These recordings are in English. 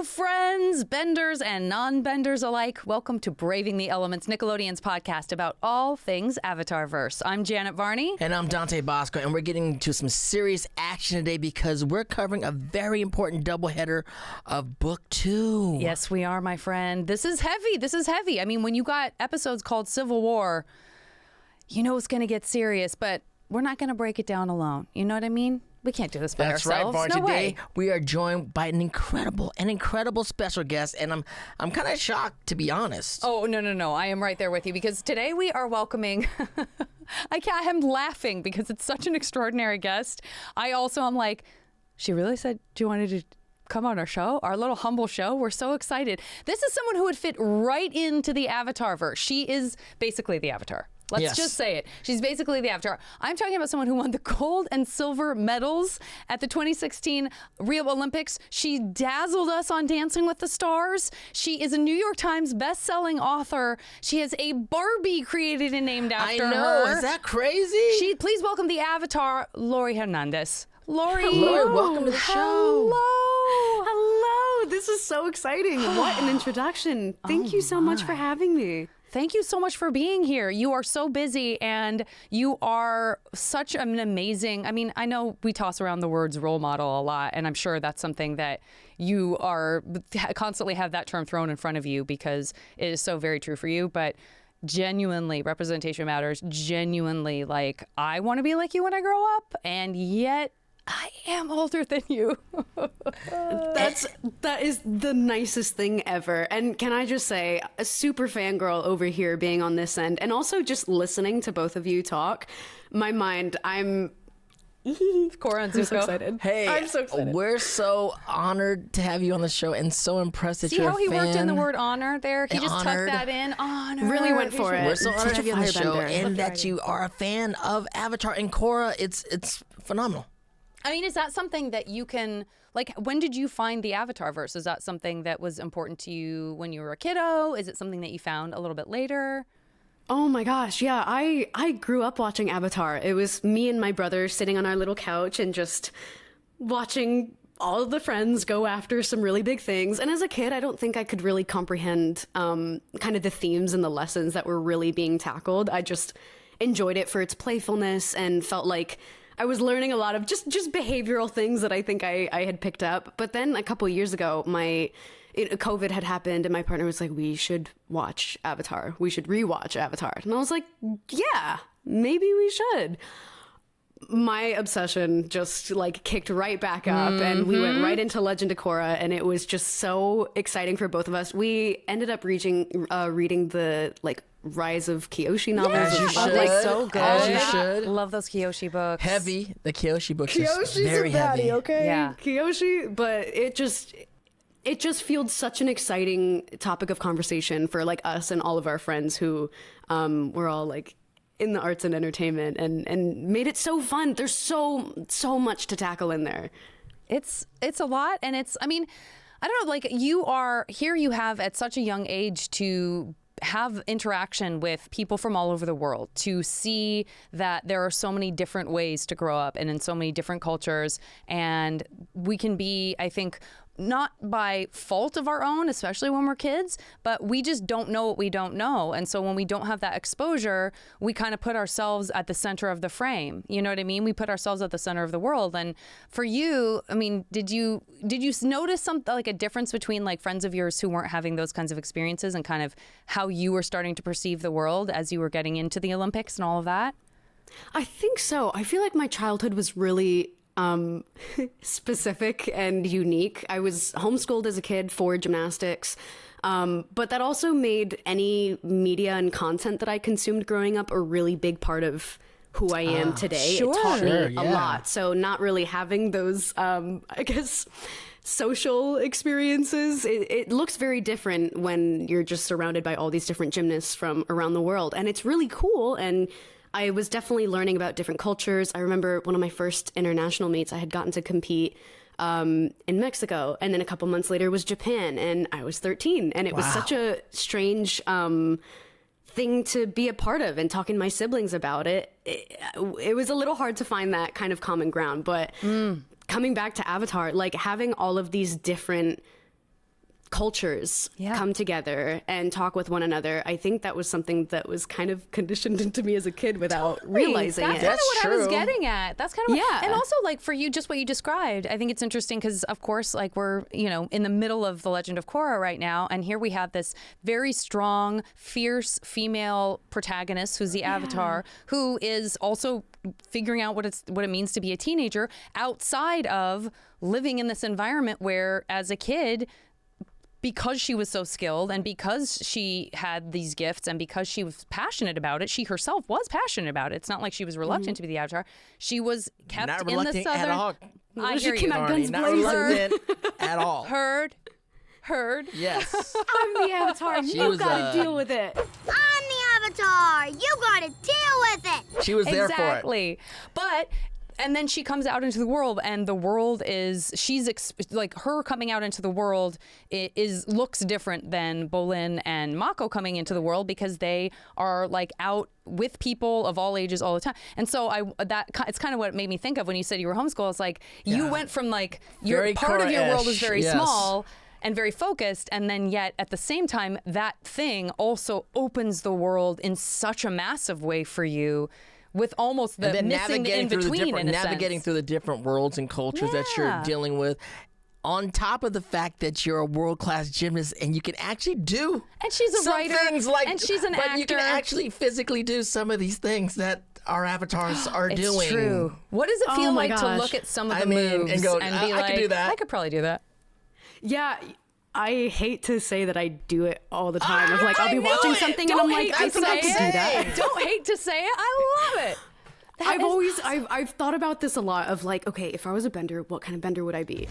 Hello, friends, benders and non-benders alike. Welcome to Braving the Elements, Nickelodeon's podcast about all things Avatarverse. I'm Janet Varney. And I'm Dante Basco, and we're getting to some serious action today because we're covering a very important doubleheader of Book 2. Yes, we are, my friend. This is heavy. I mean, when you got episodes called Civil War, you know it's going to get serious, but we're not going to break it down alone. You know what I mean? We can't do this by ourselves. That's right, Varn. No Today way. we are joined by an incredible special guest, and I'm kind of shocked, to be honest. Oh, no. I am right there with you because today we are welcoming... I'm laughing because it's such an extraordinary guest. I also am like, she really said she wanted to come on our show, our little humble show. We're so excited. This is someone who would fit right into the Avatarverse. She is basically the Avatar. Let's just say it. She's basically the Avatar. I'm talking about someone who won the gold and silver medals at the 2016 Rio Olympics. She dazzled us on Dancing with the Stars. She is a New York Times best-selling author. She has a Barbie created and named after her. I know. Is that crazy? Please welcome the Avatar, Laurie Hernandez. Laurie. Hello. Welcome to the show. Hello. This is so exciting. What an introduction. Thank you so much for having me. Thank you so much for being here. You are so busy and you are such an amazing, I mean, I know we toss around the words role model a lot, and I'm sure that's something that you are constantly have that term thrown in front of you because it is so very true for you. But genuinely, representation matters. Genuinely, like, I want to be like you when I grow up, and yet I am older than you. That is the nicest thing ever. And can I just say, a super fangirl over here being on this end, and also just listening to both of you talk, my mind, I'm Korra and Zuko. so excited. Hey, I'm so excited. We're so honored to have you on the show and so impressed that See you're how a he fan. worked in the word honor there? He just Honored. tucked that in. Honor. Really went for it. We're so honored to have you on the show Firebender. and that you are a fan of Avatar and Korra. It's phenomenal. I mean, is that something that you can, like, when did you find the Avatarverse? Is that something that was important to you when you were a kiddo? Is it something that you found a little bit later? Oh my gosh, yeah, I grew up watching Avatar. It was me and my brother sitting on our little couch and just watching all of the friends go after some really big things. And as a kid, I don't think I could really comprehend kind of the themes and the lessons that were really being tackled. I just enjoyed it for its playfulness and felt like I was learning a lot of just behavioral things that I think I had picked up. But then a couple of years ago, COVID had happened and my partner was like, we should watch Avatar. We should rewatch Avatar. And I was like, yeah, maybe we should. My obsession just like kicked right back up and we went right into Legend of Korra, and it was just so exciting for both of us. We ended up reading the like Rise of Kyoshi novels. As you should. Like, so good. As you should. Love those Kyoshi books. Heavy. The Kyoshi books Kyoshi's is very a baddie, heavy. okay? Yeah. Kyoshi, but it just fueled such an exciting topic of conversation for like us and all of our friends who were all like in the arts and entertainment and made it so fun. There's so much to tackle in there. It's a lot, and I mean, I don't know, like, you have at such a young age to have interaction with people from all over the world, to see that there are so many different ways to grow up and in so many different cultures, and we can be, I think, not by fault of our own, especially when we're kids, but we just don't know what we don't know. And so when we don't have that exposure, we kind of put ourselves at the center of the frame. You know what I mean? We put ourselves at the center of the world. And for you, I mean, did you notice something like a difference between like friends of yours who weren't having those kinds of experiences and kind of how you were starting to perceive the world as you were getting into the Olympics and all of that? I think so. I feel like my childhood was really specific and unique. I was homeschooled as a kid for gymnastics, but that also made any media and content that I consumed growing up a really big part of who I am today. Sure. It taught me Sure, a yeah. lot. So not really having those, I guess, social experiences, it looks very different when you're just surrounded by all these different gymnasts from around the world. And it's really cool. And I was definitely learning about different cultures. I remember one of my first international meets, I had gotten to compete in Mexico. And then a couple months later was Japan, and I was 13. And it was such a strange thing to be a part of, and talking to my siblings about it. It was a little hard to find that kind of common ground. But coming back to Avatar, like having all of these different cultures Yeah. come together and talk with one another. I think that was something that was kind of conditioned into me as a kid without realizing That's it. kind of what I was true. getting at. That's kind of what, Yeah. and also like for you, just what you described. I think it's interesting because, of course, like we're in the middle of the Legend of Korra right now, and here we have this very strong, fierce female protagonist who's the Avatar, who is also figuring out what it means to be a teenager outside of living in this environment where, as a kid, because she was so skilled and because she had these gifts and because she was passionate about it, she herself was passionate about it. It's not like she was reluctant to be the Avatar. She was kept Not in the reluctant southern. at all. I She hear came you. out Barney, guns not blazing. reluctant at all. Heard. Yes. I'm the Avatar. She You was, gotta deal with it. I'm the Avatar. You gotta deal with it. She was there for it. Exactly. And then she comes out into the world, and the world is like her coming out into the world looks different than Bolin and Mako coming into the world because they are like out with people of all ages all the time. And so it's kind of what it made me think of when you said you were homeschooled. It's like you went from like Very part of your world was Korra-ish, very yes. small and very focused, and then yet at the same time that thing also opens the world in such a massive way for you, with almost the And then missing the in between in a navigating sense. through the different worlds and cultures that you're Yeah. dealing with. On top of the fact that you're a world-class gymnast and you can actually do And she's a some writer, things like, and she's an but you can actor. actually physically do some of these things that our avatars are It's doing. true. What does it Oh feel my like to gosh. look at some of the I mean, moves and go, be I like, could do that. I could probably do that. Yeah, I hate to say that I do it all the time. Of like, I'll I be knew watching it. something Don't and I'm like, hate I to think I say could do it. that. Don't hate to say it. I love it. I've thought about this a lot of like, okay, if I was a bender, what kind of bender would I be?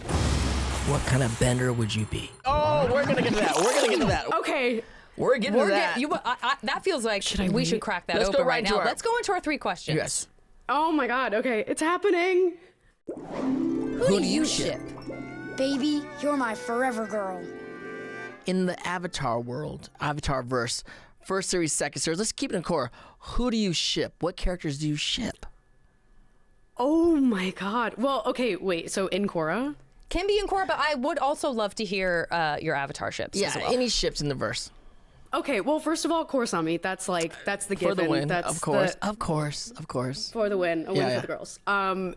What kind of bender would you be? Oh, we're gonna get to that. We're gonna get to that. Okay. We're getting to that. That feels like we should crack that Let's go open right right into now. our- Let's go into our 3 questions. Yes. Oh my god, okay, it's happening. Who do you ship? Baby, you're my forever girl. In the Avatar world, Avatarverse, first series, second series, let's keep it in Korra. Who do you ship? What characters do you ship? Oh my god. Well, okay, wait, so in Korra? Can be in Korra, but I would also love to hear your Avatar ships Yeah, as well. any ships in the verse. Okay, well, first of all, Korrasami, that's the given. For the win, That's of course. the- Of course. for the win, a win Yeah, for the girls. I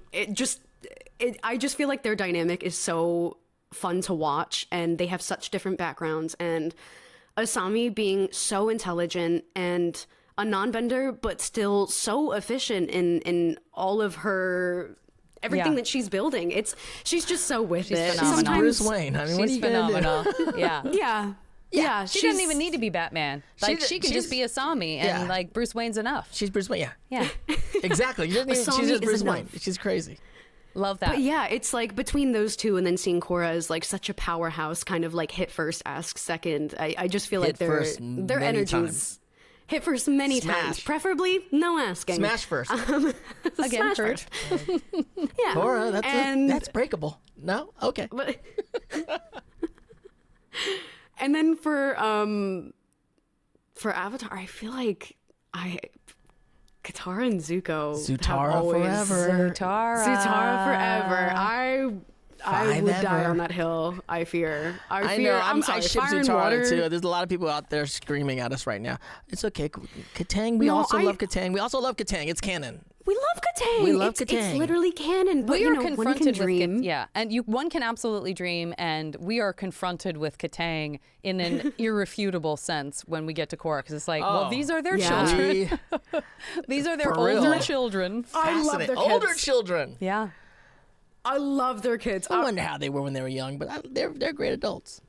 just feel like their dynamic is so fun to watch, and they have such different backgrounds. And Asami being so intelligent and a non-bender, but still so efficient in all of her everything Yeah. that she's building. She's just so with it. phenomenal. Sometimes, Bruce Wayne. I mean, what are She's you gonna do? phenomenal. Yeah. yeah, She doesn't even need to be Batman. Like she can she's- just be Asami, and yeah. like Bruce Wayne's enough. She's Bruce Wayne. Yeah, Yeah, exactly. You don't even, Asami she's just is Bruce enough. Wayne. She's crazy. love that. But yeah, it's like between those two and then seeing Korra as like such a powerhouse, kind of like hit first, ask second. I just feel like Hit first their many energies times. hit first many Smash. times, preferably no asking. Smash first. Again, Smash first. Yeah, Korra, and that's breakable. No? Okay. but- and then for Avatar, I feel like Katara and Zuko have Zutara always, forever. Zutara forever. I would die Forever. on that hill. I fear. I fear. know. I'm sorry. I ship Fire and Zutara water. too. There's a lot of people out there screaming at us right now. It's okay. Katang. We No, also I- love Katang. We also love Katang. It's canon. We love Katang. We love It's Katang. literally canon. But We you are know, one can confronted with dream. yeah, and one can absolutely dream, and we are confronted with Katang in an irrefutable sense when we get to Korra, because it's like, well, Oh. these are their Yeah. children. These are their For real. older children. I love Fascinating. their Older kids. children. Yeah. I love their kids. I wonder how they were when they were young, but they're great adults.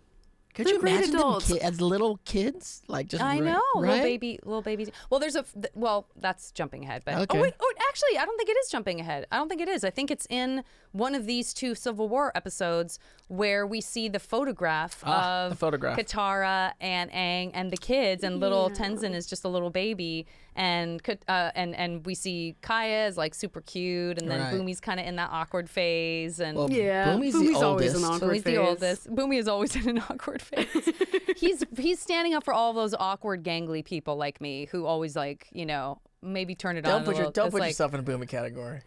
Could you They're great imagine them adults. as little kids? Like just I know, right? little babies. Well, that's jumping ahead. But Okay. oh wait, actually, I don't think it is jumping ahead. I don't think it is. I think it's in one of these 2 Civil War episodes where we see the photograph of the photograph. Katara and Aang and the kids, and little Tenzin is just a little baby, and we see Kaya is like super cute, and then Right. Boomy's kind of in that awkward phase, and Well, Yeah, Boomy's the always oldest. an awkward Boomy's phase. the oldest. Boomy is always in an awkward phase. he's standing up for all those awkward, gangly people like me who always maybe turn it on. Don't put, a little. don't It's put like, yourself in a boomy category.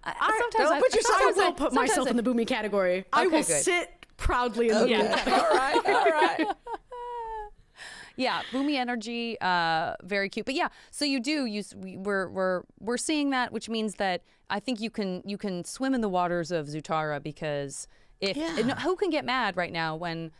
Sometimes Don't put yourself. I sometimes will put myself in the boomy category. I Okay, will good. sit proudly in the Okay. All right. Yeah, boomy energy, very cute. But yeah, so you do we're seeing that, which means that I think you can swim in the waters of Zutara, because who can get mad right now when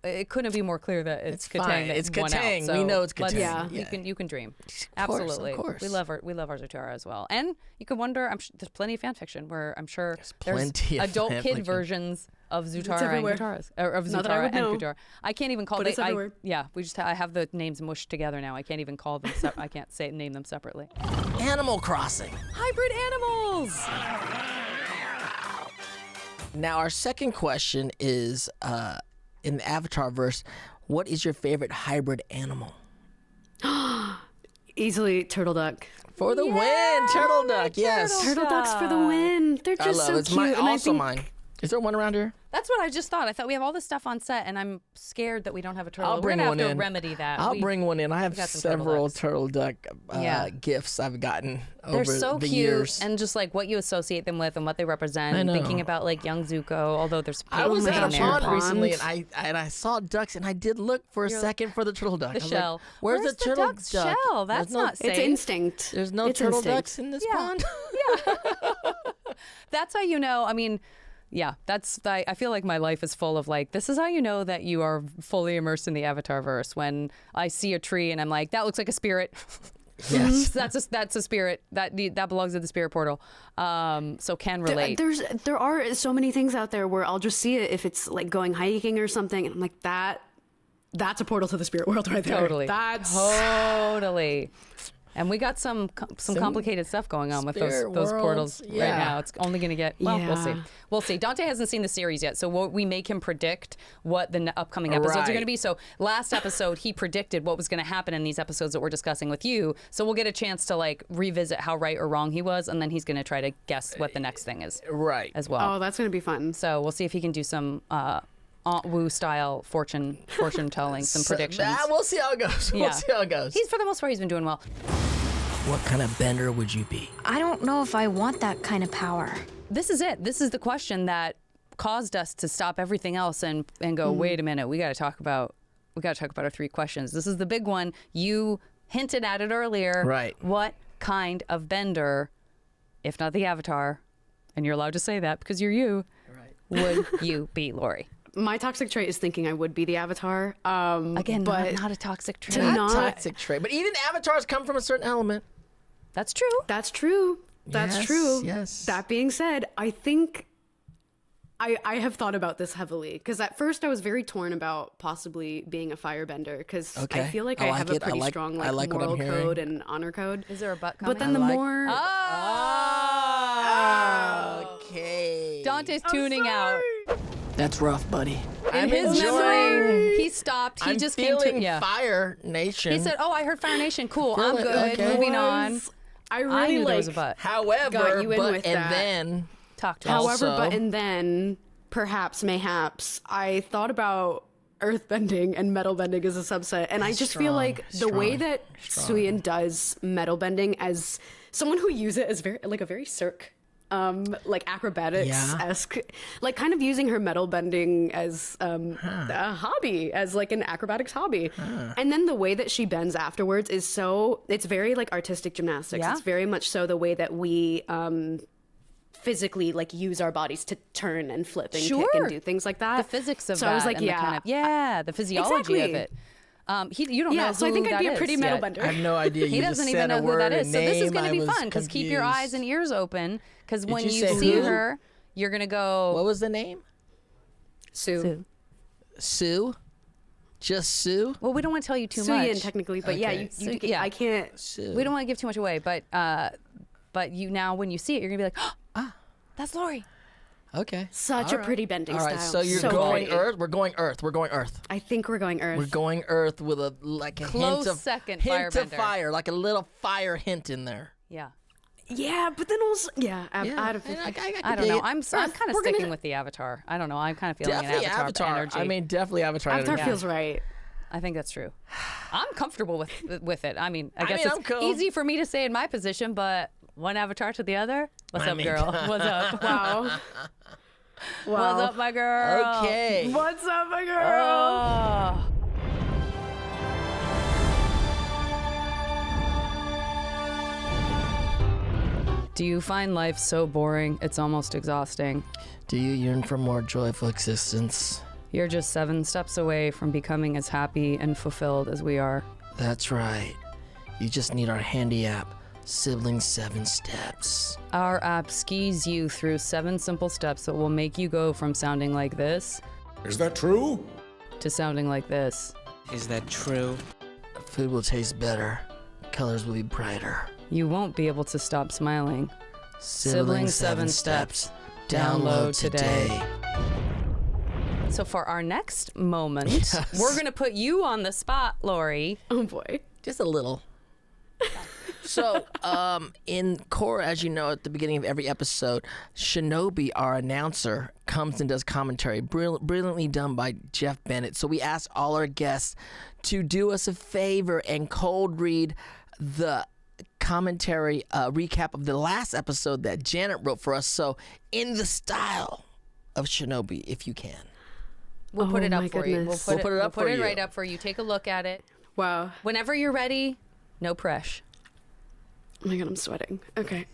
it couldn't be more clear that it's Katang fine. that It's won out. Katang. So We know it's Katang. Yeah. you can dream. Of course, Absolutely. of course. We love our Zutara as well. And you can wonder, there's plenty of fan fiction where I'm sure there's plenty of adult fan kid fiction. versions of Zutara and everywhere. Kataras, or of Not that I Zutara would and know. Kutara. I can't even call But them. it's everywhere. I have the names mushed together now. I can't even call them. I can't name them separately. Animal Crossing. Hybrid animals. Now, our second question is, in the Avatarverse, what is your favorite hybrid animal? Easily turtle duck. For the win, turtle duck. Yes, Turtle ducks for the win. They're I just love so it. It's cute. And I also think mine. Is there one around here? That's what I just thought. I thought we have all this stuff on set, and I'm scared that we don't have a turtle. I'll bring We're one gonna have in. to remedy that. I'll bring one in. I have got some turtle several ducks. turtle duck Yeah. gifts I've gotten They're over so the cute, years. and just like what you associate them with and what they represent. I And know. thinking about like young Zuko, although there's I was pain at a in there. pond Pond. recently, and I saw ducks, and I did look for a second for the turtle duck. The I was shell. Like, Where's the turtle duck's duck? shell? There's That's no- not safe. it's instinct. There's no It's turtle instinct. ducks in this Yeah. pond. That's how you know. I mean, yeah, I feel like my life is full of like, this is how you know that you are fully immersed in the Avatarverse. When I see a tree and I'm like, that looks like a spirit. Yes. that's a spirit that belongs to the spirit portal. So can relate. There are so many things out there where I'll just see it if it's like going hiking or something, and I'm like, that's a portal to the spirit world right there. Totally. That's Totally. And we got some complicated stuff going on with those spirit portals worlds, right yeah. now. It's only going to get, well, we'll see. Yeah. We'll see. Dante hasn't seen the series yet, so we make him predict what the upcoming episodes are going to Right. be. So last episode, he predicted what was going to happen in these episodes that we're discussing with you. So we'll get a chance to like revisit how right or wrong he was, and then he's going to try to guess what the next thing is Right. as well. oh, that's gonna be fun. So we'll see if he can do some Aunt Wu style fortune telling, some predictions. We'll see how it goes. Yeah. We'll see how it goes. For the most part, he's been doing well. What kind of bender would you be? I don't know if I want that kind of power. This is it. This is the question that caused us to stop everything else and go, wait a minute, we got to talk about our three questions. This is the big one. You hinted at it earlier. Right. What kind of bender, if not the Avatar, and you're allowed to say that because you're you, would you be, Laurie? My toxic trait is thinking I would be the Avatar. Again, but not a toxic trait. to not- Toxic trait. But even avatars come from a certain element. That's true. That's true. That's Yes, true. yes. That being said, I think I have thought about this heavily, because at first I was very torn about possibly being a firebender, because Okay. I feel like I I, like have it. a pretty I like- strong I like what I'm moral hearing. code and honor code. Is there a butt coming? But then the more Okay. Dante's tuning out. That's rough, buddy. In I'm his enjoying. memory, he stopped. He I'm just came feeling to Fire Nation. He said, "Oh, I heard Fire Nation. Cool. I'm Feeling- good. okay. Moving on." I I really knew there like. was a butt. However, got you in but with and that. then Talk to us. However, Also- but and then perhaps, mayhaps, I thought about earthbending and metal bending as a subset, and I just feel like the way that Suyin does metal bending, as someone who uses it as a very Cirque, like acrobatics esque, like kind of using her metal bending as a hobby, as like an acrobatics hobby, and then the way that she bends afterwards is it's very like artistic gymnastics. Yeah. It's very much so the way that we physically like use our bodies to turn and flip and kick Sure. and do things like that. The physics of so that. I was like, and the physiology Exactly. of it. You don't know Yeah, so I who think I'd that be a is pretty yet. metal bender. I have no idea. He You doesn't just even said know a who word, that a is. So this is name, going I to be was fun because keep your confused. eyes and ears open because when you you say see who? her, you're going to go. What was the name? Sue. Sue? Just Sue? Well, we don't want to tell you too Suyin much. technically, but yeah, Okay. you Yeah. I can't. Sue. We don't want to give too much away, but you now when you see it, you're going to be like, ah, that's Laurie. Okay. Such a pretty bending All right, style. so you're going pretty. Earth? We're going Earth. We're going Earth. I think we're going Earth. We're going Earth with a Close hint of second hint of firebender. fire, like a little fire hint in there. Yeah. Yeah, but then also out of I don't know. I'm kind of We're gonna- sticking with the Avatar. I don't know. I'm kind of feeling Definitely an Avatar, energy. I mean, definitely Avatar. Avatar energy. feels right. I think that's true. I'm comfortable with it. I mean, I guess mean, it's I'm cool. easy for me to say in my position, but one Avatar to the other. What's I up, mean, girl? What's up? Wow. Wow. What's up, my girl? Okay. What's up, my girl? Oh. Do you find life so boring it's almost exhausting? Do you yearn for more joyful existence? You're just 7 steps away from becoming as happy and fulfilled as we are. That's right. You just need our handy app, Sibling 7 Steps. Our app skis you through 7 simple steps that will make you go from sounding like this Is that true? to sounding like this. Is that true? Food will taste better. Colors will be brighter. You won't be able to stop smiling. Sibling 7 Steps. Download today. So for our next moment, Yes. we're going to put you on the spot, Laurie. Oh boy. Just a little. So, in Korra, as you know, at the beginning of every episode, Shinobi, our announcer, comes and does commentary, brilliantly done by Jeff Bennett. So we asked all our guests to do us a favor and cold read the commentary recap of the last episode that Janet wrote for us. So, in the style of Shinobi, if you can. We'll put Oh it up my for you. goodness. We'll put it up we'll for put it you. right up for you. Take a look at it. Wow. Whenever you're ready, no pressure. Oh my god, I'm sweating. Okay.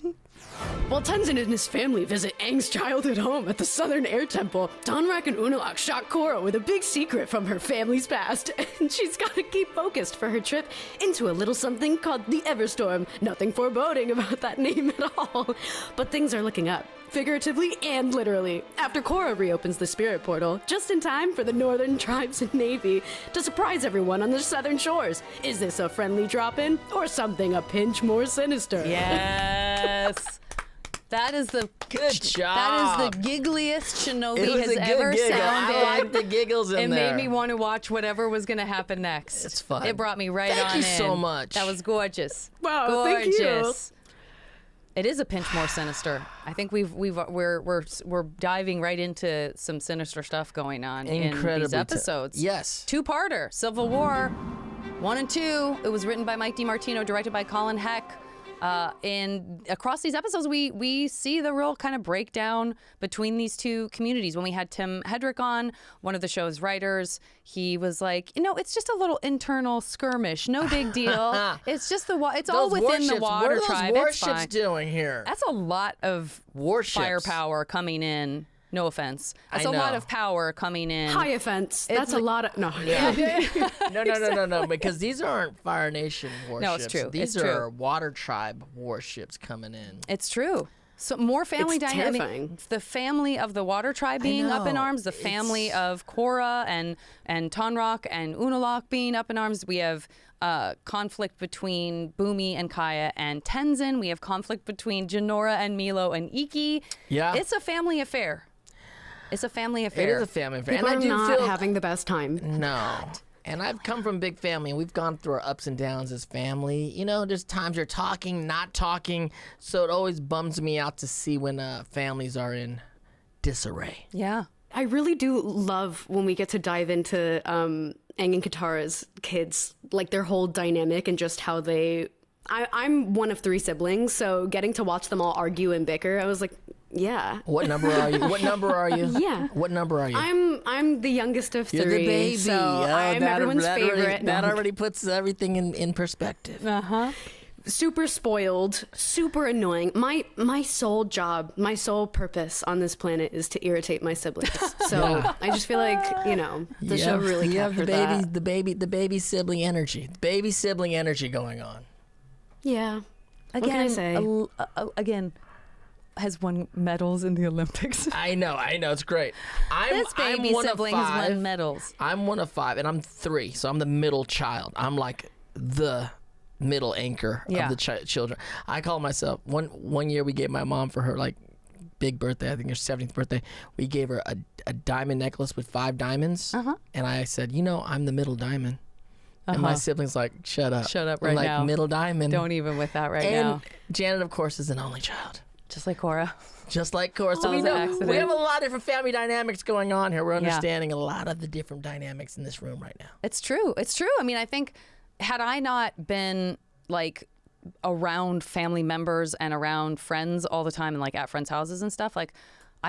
While Tenzin and his family visit Aang's childhood home at the Southern Air Temple, Donrak and Unalaq shock Korra with a big secret from her family's past, and she's got to keep focused for her trip into a little something called the Everstorm. Nothing foreboding about that name at all. But things are looking up, figuratively and literally, after Korra reopens the spirit portal, just in time for the Northern Tribes and Navy to surprise everyone on the southern shores. Is this a friendly drop-in, or something a pinch more sinister? Yes. That is the Good job. That is the giggliest Shinobi It was has a good ever giggle. sounded. I like the giggles in It there. made me want to watch whatever was going to happen next. It's fun. It brought me right Thank on you in. so much. That was gorgeous. Wow, gorgeous. thank you. It is a pinch more sinister. I think we're diving right into some sinister stuff going on in Incredibly these episodes. Yes. 2-parter, Civil War 1 and 2. It was written by Mike DiMartino, directed by Colin Heck. And across these episodes, we see the real kind of breakdown between these two communities. When we had Tim Hedrick on, one of the show's writers, he was like, it's just a little internal skirmish, no big deal. It's just it's all Those within the warships, water what are tribe. those It's warships fine. doing here? That's a lot of Warships. firepower coming in. No offense. That's I a lot know. of power coming in. High offense. That's a lot of... No. No, because these aren't Fire Nation warships. it's true. These It's true. are Water Tribe warships coming in. It's true. So more family It's dynamic. terrifying. The family of the Water Tribe being up in know. arms. The family of Korra and Tonraq and Unalaq being up in arms. We have conflict between Bumi and Kaya and Tenzin. We have conflict between Jinora and Milo and Iki. Yeah. It's a family affair. It's a family It affair. is a family affair. People and I are do not feel having the best time. No. And I've come from a big family, and we've gone through our ups and downs as family. There's times you're talking, not talking, so it always bums me out to see when families are in disarray. Yeah. I really do love when we get to dive into Aang and Katara's kids, like their whole dynamic and just how they... I'm one of 3 siblings, so getting to watch them all argue and bicker, I was like, yeah. What number are you? What number are you? Yeah. What number are you? I'm the youngest of 3, You're the baby. so Oh, I'm everyone's favorite. That No. already puts everything in perspective. Super spoiled, super annoying. My sole job, my sole purpose on this planet is to irritate my siblings. So I just feel like, the show really you have captured the baby, that. the baby sibling energy, baby sibling energy going on. Yeah. Again, What can I say? Again, has won medals in the Olympics. I know, it's great. This baby I'm one sibling of has 5. won medals. I'm one of 5, and I'm 3, so I'm the middle child. I'm like the middle anchor Yeah. of the children. I call myself. One year we gave my mom for her big birthday, I think her 70th birthday, we gave her a diamond necklace with 5 diamonds, and I said, I'm the middle diamond. And my siblings like, shut up. Shut up I'm right like, now. middle diamond. Don't even with that right and now. Janet, of course, is an only child. Just like Korra. Just like Korra. So Oh, we it's know an accident. we have a lot of different family dynamics going on here. We're Yeah. understanding a lot of the different dynamics in this room right now. It's true. It's true. I mean, I think had I not been like around family members and around friends all the time and like at friends' houses and stuff, like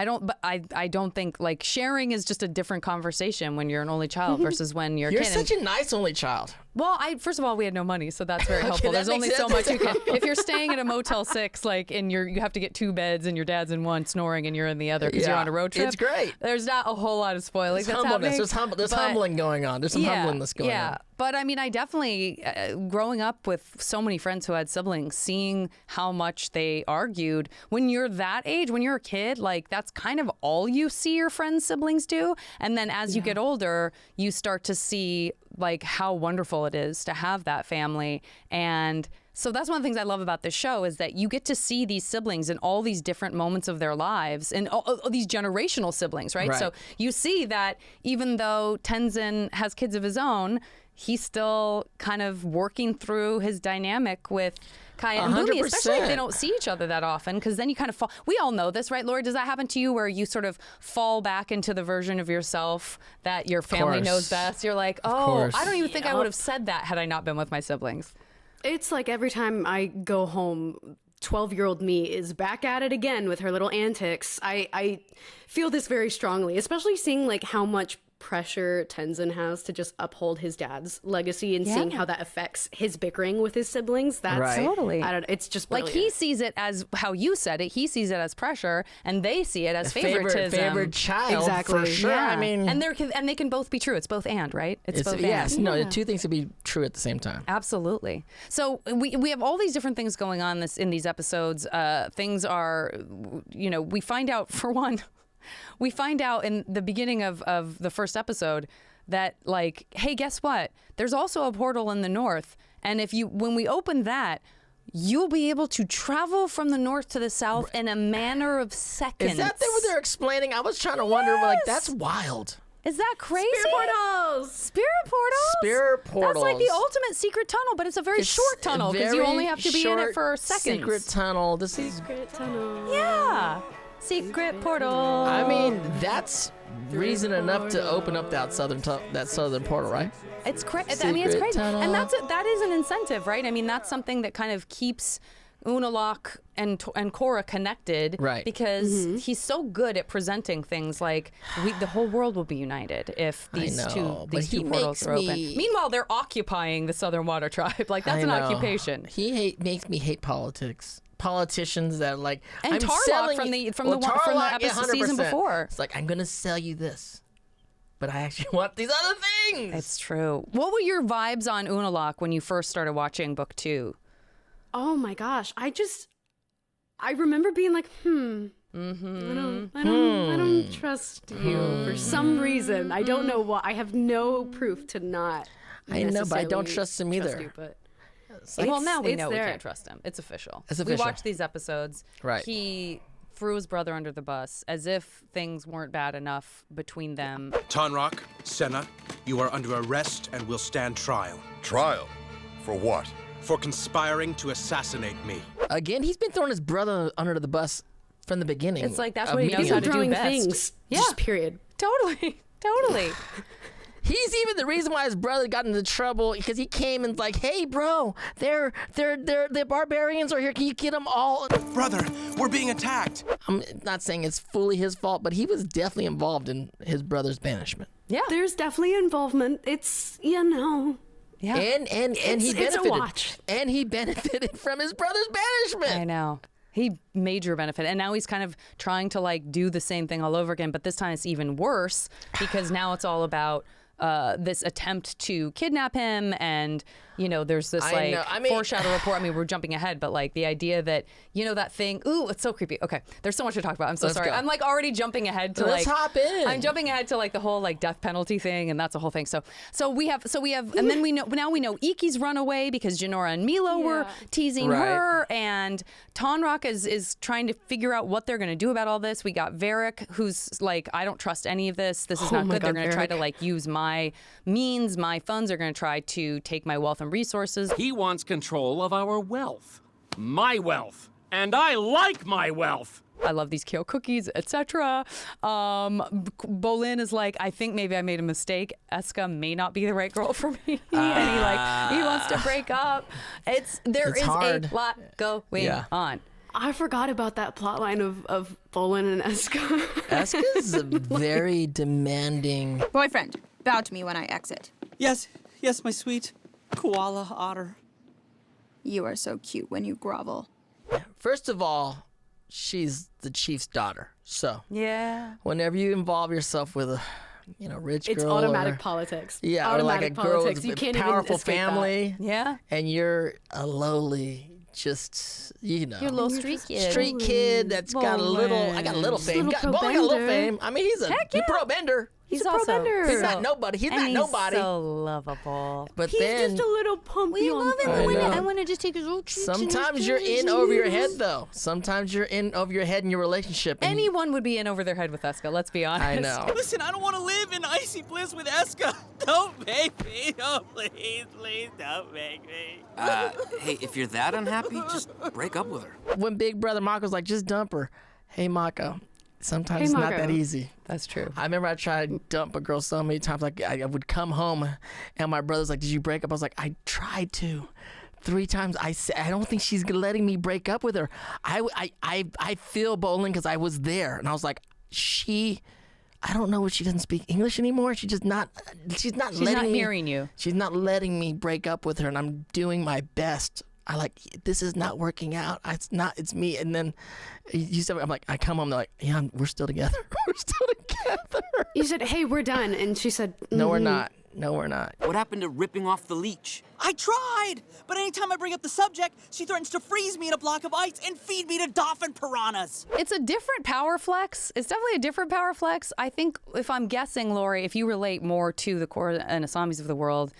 I don't think like sharing is just a different conversation when you're an only child versus when you're a You're kid. such a nice only child. Well, first of all, we had no money, so that's very helpful. that There's only makes so sense. much you can. If you're staying at a Motel 6, like, and you have to get 2 beds, and your dad's in one snoring, and you're in the other because you're Yeah, on a road trip. it's great. There's not a whole lot of spoiling There's that's humbleness. happening. There's humbling going on. There's some humblingness going on. But I mean, I definitely, growing up with so many friends who had siblings, seeing how much they argued, when you're that age, when you're a kid, like that's kind of all you see your friends' siblings do. And then as you get older, you start to see like how wonderful it is to have that family. And so that's one of the things I love about this show is that you get to see these siblings in all these different moments of their lives and all these generational siblings, right? So you see that even though Tenzin has kids of his own, he's still kind of working through his dynamic with Kaya and Boomy, especially if they don't see each other that often, because then you kind of fall. We all know this, right, Laurie? Does that happen to you where you sort of fall back into the version of yourself that your family knows best? You're like, oh, I don't even think I would have said that had I not been with my siblings. It's like every time I go home, 12-year-old me is back at it again with her little antics. I feel this very strongly, especially seeing like how much pressure Tenzin has to just uphold his dad's legacy and seeing how that affects his bickering with his siblings. That's Totally. I don't. It's just like brilliant. he sees it as how you said it. He sees it as pressure, and they see it as favoritism. Favorite child, Exactly. for sure. Yeah. I mean, and they can both be true. It's both and, right? It's both yes, and. no, the two things can be true at the same time. Absolutely. So we have all these different things going on in these episodes. Things are, we find out, for one, we find out in the beginning of the first episode that, like, hey, guess what? There's also a portal in the north. And when we open that, you'll be able to travel from the north to the south in a matter of seconds. Is that what they're explaining? I was trying to wonder, like, that's wild. Is that crazy? Spirit portals. Spirit portals? Spirit portals. That's like the ultimate secret tunnel, but it's a very short tunnel because you only have to be in it for seconds. Secret tunnel. Secret tunnel. Yeah. Secret portal. I mean, that's reason enough to open up that southern portal, right? It's crazy. I mean, it's crazy, tunnel. and that is an incentive, right? I mean, that's something that kind of keeps Unalaq and Korra connected, right? Because he's so good at presenting things like the whole world will be united if these two portals are open. Meanwhile, they're occupying the Southern Water Tribe. Like that's an occupation. He makes me hate politics. Politicians that like and I'm Tarlok selling from you- the episode season before. It's like I'm gonna sell you this, but I actually want these other things. It's true. What were your vibes on Unalaq when you first started watching book 2? Oh my gosh. I remember being like, I don't trust you for some reason. I don't know why. I have no proof to not. I know, but I don't necessarily trust him either. you, but Well, now we it's know there. we can't trust him. It's official. It's We official. watched these episodes. Right. He threw his brother under the bus as if things weren't bad enough between them. Tonrock, Senna, you are under arrest and will stand trial Trial? For what? for conspiring to assassinate me. Again, he's been throwing his brother under the bus from the beginning. It's like that's of what he knows meeting how him. to do throwing best. things. Yeah. Just period. Totally. He's even the reason why his brother got into trouble because he came and like, hey, bro, they're barbarians are here. Can you get them all? Brother, we're being attacked. I'm not saying it's fully his fault, but he was definitely involved in his brother's banishment. Yeah. There's definitely involvement. It's, Yeah. And he It's a benefited. watch. And he benefited from his brother's banishment. I know. He major benefit. And now he's kind of trying to like do the same thing all over again, but this time it's even worse because now it's all about this attempt to kidnap him, and there's this foreshadow report. I mean, we're jumping ahead, but like the idea that that thing. Ooh, it's so creepy. Okay, there's so much to talk about. I'm so Let's sorry. go. I'm like already jumping ahead to Let's hop in. I'm jumping ahead to like the whole like death penalty thing, and that's a whole thing. So we have, and then we know Iki's run away because Jinora and Milo were teasing her, and Tonrock is trying to figure out what they're going to do about all this. We got Verick, who's like, I don't trust any of this. This is not my good. They're God, going to try Verick. to like use my means, my funds. They're going to try to take my wealth and resources. He wants control of our wealth. My wealth. And I like my wealth. I love these Kyo cookies, etc. Bolin is like, I think maybe I made a mistake. Eska may not be the right girl for me, and he wants to break up. There is hard. a lot going on. I forgot about that plot line of Bolin and Eska. Eska's a very demanding. Boyfriend, bow to me when I exit. Yes, my sweet koala otter. You are so cute when you grovel. First of all, she's the chief's daughter. So Yeah. whenever you involve yourself with a rich girl, It's automatic politics. yeah, automatic or like a girl politics. with You a can't powerful even escape family, Yeah. and you're a lowly, just You're a little street kid. street kid that's got a little. I got a little fame. little Bolin got a little pro-bender. fame. I mean, he's pro bender. He's a also pro-bender. He's not nobody. He's not nobody. So lovable. But He's then just a little pumpy. We love him. I I want to just take his little treats. and his sometimes you're in treats. over your head, though. Sometimes you're in over your head in your relationship. and Anyone would be in over their head with Eska. Let's be honest. I know. Listen, I don't want to live in icy bliss with Eska. Don't make me. Oh, please don't make me. Hey, if you're that unhappy, just break up with her. When Big Brother Mako's like, just dump her. Hey, Mako. Sometimes it's not Mako. that easy. That's true. I remember I tried to dump a girl so many times. Like I would come home, and my brother's like, "Did you break up?" I was like, "I tried to." 3 times. I don't think she's letting me break up with her. I feel Bolin because I was there, and I was like, I don't know if she doesn't speak English anymore. She's not hearing you. She's not letting me break up with her, and I'm doing my best. This is not working out. It's me. And then you said, I'm like, I come home, they're like, yeah, we're still together. We're still together. You said, hey, we're done. And she said, No, we're not. No, we're not. What happened to ripping off the leech? I tried, but anytime I bring up the subject, she threatens to freeze me in a block of ice and feed me to dolphin piranhas. It's a different power flex. It's definitely a different power flex. I think, if I'm guessing, Laurie, if you relate more to the Korra and Asamis of the world,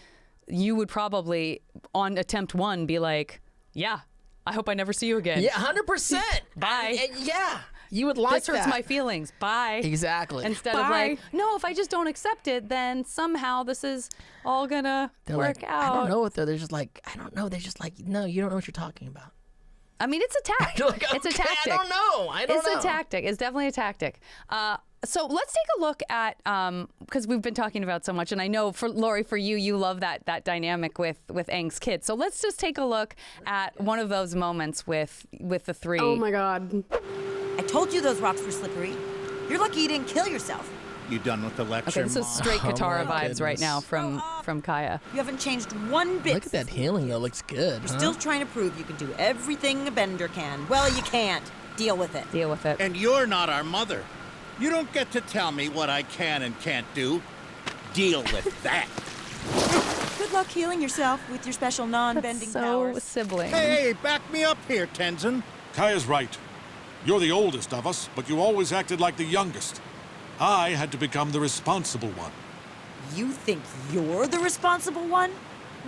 you would probably, on attempt 1, be like, yeah, I hope I never see you again. Yeah, 100%. Bye. Yeah, you would like This hurts that. my feelings. Bye. Exactly. Instead of like, no, if I just don't accept it, then somehow this is all gonna They're work like, out. I don't know what they're just like, I don't know. They're just like, no, you don't know what you're talking about. I mean, it's a tactic. You're like, It's a okay, tactic. I don't know. It's a tactic. It's definitely a tactic. So let's take a look at, because we've been talking about so much, and I know for Laurie, for you love that dynamic with Aang's kids. So let's just take a look at one of those moments with the 3. oh my God. I told you those rocks were slippery. You're lucky you didn't kill yourself. You done with the lecture, Okay, this is straight Katara vibes right goodness. now from Kaya. You haven't changed one bit. Look at that healing, though. Looks good. You're still trying to prove you can do everything a bender can. Well, you can't. Deal with it. Deal with it. And you're not our mother. You don't get to tell me what I can and can't do. Deal with that. Good luck healing yourself with your special non-bending So powers. sibling. Hey, back me up here, Tenzin. Kaya's right. You're the oldest of us, but you always acted like the youngest. I had to become the responsible one. You think you're the responsible one?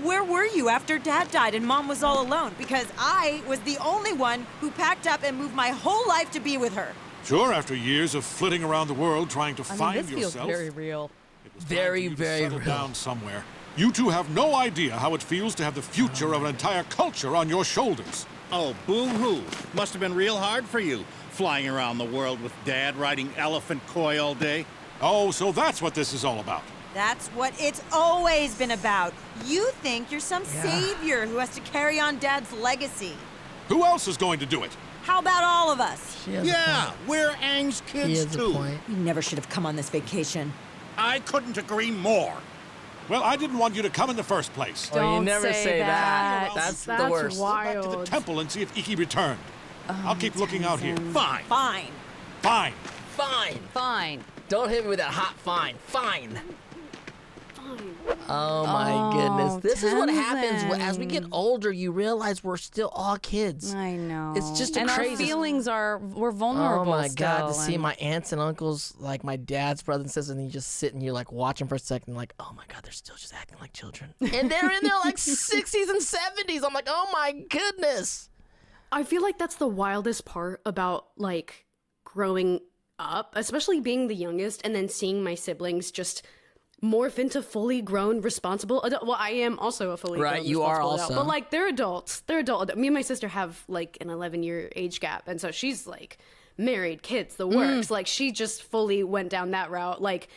Where were you after Dad died and Mom was all alone? Because I was the only one who packed up and moved my whole life to be with her. Sure, after years of flitting around the world trying to I mean, find this feels yourself, very real. it was Very, time for you to very settle real. down somewhere. You two have no idea how it feels to have the future of an entire culture on your shoulders. Oh, boo-hoo. Must have been real hard for you, flying around the world with Dad riding elephant koi all day. Oh, so that's what this is all about. That's what it's always been about. You think you're some savior who has to carry on Dad's legacy. Who else is going to do it? How about all of us? She has a Yeah, point. we're Aang's He kids, has a too. point. You never should have come on this vacation. I couldn't agree more. Well, I didn't want you to come in the first place. Oh, you Don't never say that. that. That's the That's worst. Go back to the wild. temple and see if Iki returned. I'll keep looking out here. Fine. Fine. Fine. Fine. Fine. Don't hit me with that hot fine. Fine. Oh my goodness. This is what happens as we get older. You realize we're still all kids. I know. It's just a and crazy. our feelings we're vulnerable. Oh my God! To still, see and- my aunts and uncles, like my dad's brother and sister, and you just sit and you're like watching for a second, like, oh my God, they're still just acting like children, and they're in their like 60s and 70s. I'm like, oh my goodness. I feel like that's the wildest part about like growing up, especially being the youngest and then seeing my siblings just morph into fully grown, responsible adult. Well, I am also a fully Right, grown, you are responsible also. adult, but like they're adults. They're adult. Me and my sister have like an 11-year age gap, and so she's like married, kids, the works. Like she just fully went down that route. Like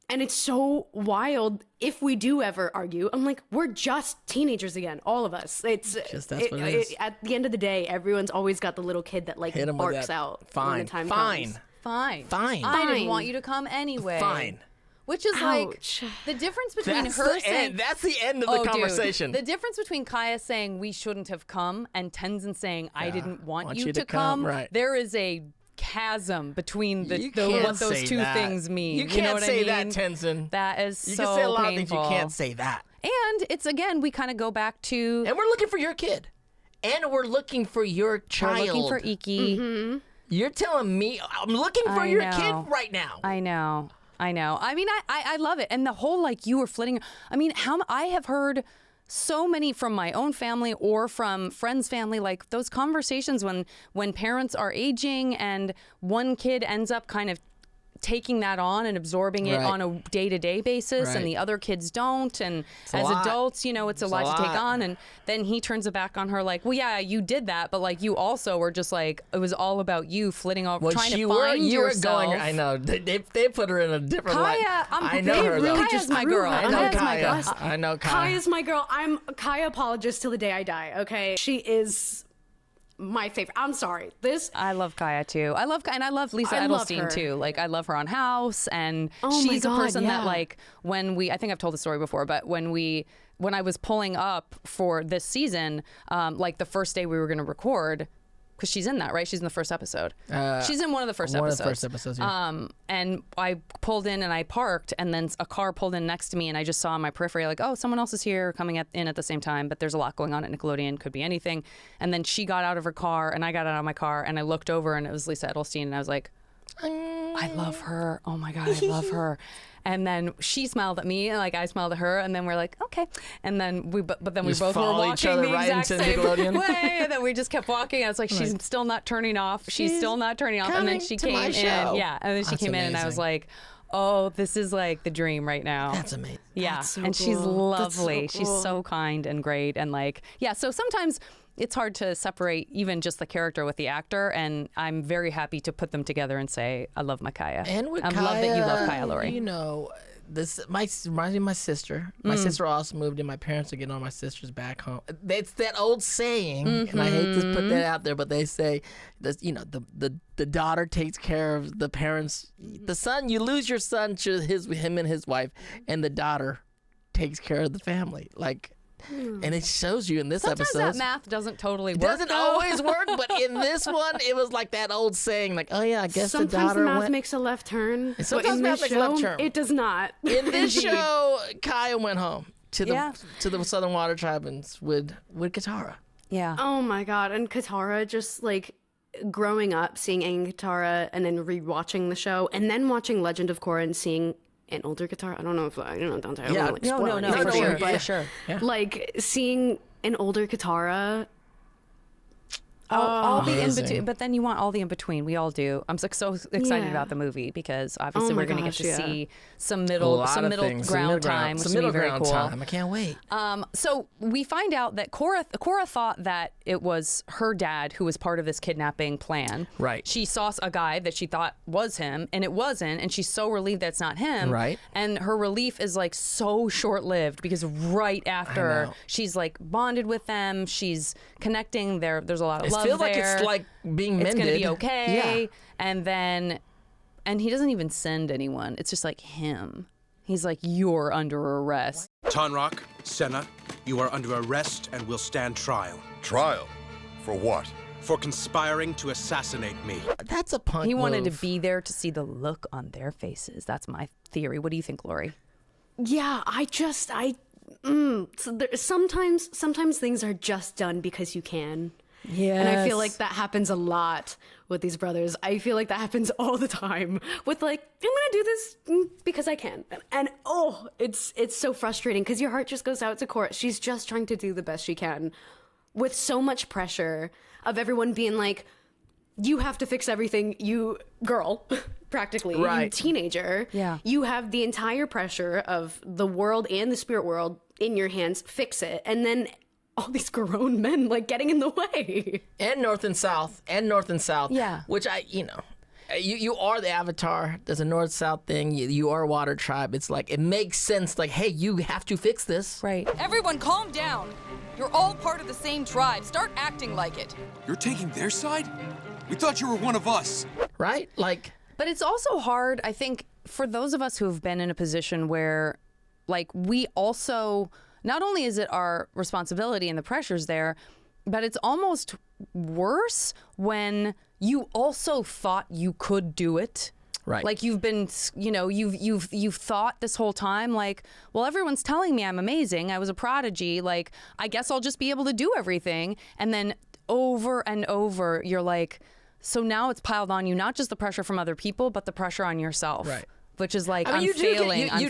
And it's so wild if we do ever argue. I'm like, we're just teenagers again, all of us. It's just that's what it is. At the end of the day, everyone's always got the little kid that like barks out when the time comes. Fine. I didn't want you to come anyway. Fine. Which is like the difference between her saying that's the end of the conversation. Dude, the difference between Kaya saying we shouldn't have come and Tenzin saying I didn't want you to come. Right. There is a chasm between what those two things mean. You can't know what say I mean? that, Tenzin. That is you so can say a lot painful. of things. You can't say that. And it's again, we kind of go back to, and we're looking for your kid, and we're looking for your child. We're looking for Iki. Mm-hmm. You're telling me I'm looking for your kid right now. I know. I mean, I love it, and the whole like you were flitting. I mean, I have heard so many from my own family or from friends' family, like those conversations when parents are aging and one kid ends up kind of taking that on and absorbing it on a day-to-day basis and the other kids don't, and as adults, you know, it's a lot to take on, and then he turns it back on her like, well, yeah, you did that, but like you also were just like, it was all about you flitting off, trying to find yourself. I know they put her in a different light. I know her though. Kaya's my girl. I know Kaya's Kaya. I know Kaya. Kaya's my girl. I'm Kaya apologist till the day I die. Okay, she is my favorite. I'm sorry. I love Kaya too. I love Lisa Edelstein too. Like I love her on House, and she's a person that like I think I've told the story before, but when I was pulling up for this season, like the first day we were going to record, because she's in that, right? She's in the first episode. She's in one of the first episodes. One of the first episodes, yeah. And I pulled in and I parked, and then a car pulled in next to me, and I just saw on my periphery, like, oh, someone else is here coming in at the same time, but there's a lot going on at Nickelodeon, could be anything. And then she got out of her car, and I got out of my car, and I looked over, and it was Lisa Edelstein, and I was like, I love her. Oh my God, I love her. And then she smiled at me, and like I smiled at her, and then we're like, okay. And then we both were walking the exact same way, and then we just kept walking. I was like, she's still not turning off. She's still not turning off. And then she came in, and then she came in, and I was like, oh, this is like the dream right now. That's amazing. Yeah, That's so and cool. she's lovely. That's so She's cool. so kind and great, and like, yeah. So sometimes it's hard to separate even just the character with the actor, and I'm very happy to put them together and say, I love my Kaya. And with I love that you love Kaya, Laurie. You know, this reminds me of my sister. My sister also moved in. My parents are getting all my sisters back home. It's that old saying, and I hate to put that out there, but they say, this, you know, the daughter takes care of the parents. The son, you lose your son to him and his wife, and the daughter takes care of the family. Like, and it shows you in this episode. Sometimes that math doesn't totally work. It doesn't always work, but in this one, it was like that old saying, like, oh yeah, I guess the daughter Sometimes math went. makes a left turn. Sometimes in math this makes a left show, turn. it does not. In this show, Kaya went home to the Southern Water Tribes with Katara. Yeah. Oh my God. And Katara, just like growing up, seeing Aang and Katara, and then rewatching the show, and then watching Legend of Korra and seeing an older Katara. I don't know if Dante. Yeah, no, for sure. Yeah. Like seeing an older Katara. All the in Amazing. between, but then you want all the in between. We all do. I'm so excited about the movie because obviously we're going to get to see some middle ground time, which is going to be very cool. I can't wait. So we find out that Korra thought that it was her dad who was part of this kidnapping plan. Right. She saw a guy that she thought was him, and it wasn't, and she's so relieved that's not him. Right. And her relief is like so short-lived because right after she's like bonded with them, she's connecting. There's a lot of love. It feels there. like it's like being mended. It's gonna be okay. Yeah. And he doesn't even send anyone. It's just like him. He's like, you're under arrest. Tonrock, Senna, you are under arrest and will stand trial. Trial? For what? For conspiring to assassinate me. That's a punk He wanted to move. be there to see the look on their faces. That's my theory. What do you think, Laurie? Yeah, so sometimes things are just done because you can. Yeah. And I feel like that happens a lot with these brothers. I feel like that happens all the time with like, I'm gonna do this because I can. And it's so frustrating because your heart just goes out to Korra. She's just trying to do the best she can with so much pressure of everyone being like, you have to fix everything, you girl, practically, you teenager. Yeah. You have the entire pressure of the world and the spirit world in your hands, fix it. And then all these grown men like getting in the way. And North and South. Yeah. Which you are the Avatar. There's a North-South thing. You are Water Tribe. It's like, it makes sense. Like, hey, you have to fix this. Right. Everyone calm down. You're all part of the same tribe. Start acting like it. You're taking their side? We thought you were one of us. Right? Like. But it's also hard, I think, for those of us who have been in a position where, like, we also, not only is it our responsibility and the pressures there, but it's almost worse when you also thought you could do it. Right. Like you've been, you've thought this whole time, like, well, everyone's telling me I'm amazing. I was a prodigy. Like, I guess I'll just be able to do everything. And then over and over, you're like, so now it's piled on you, not just the pressure from other people, but the pressure on yourself. Right. Which is like, I mean, I'm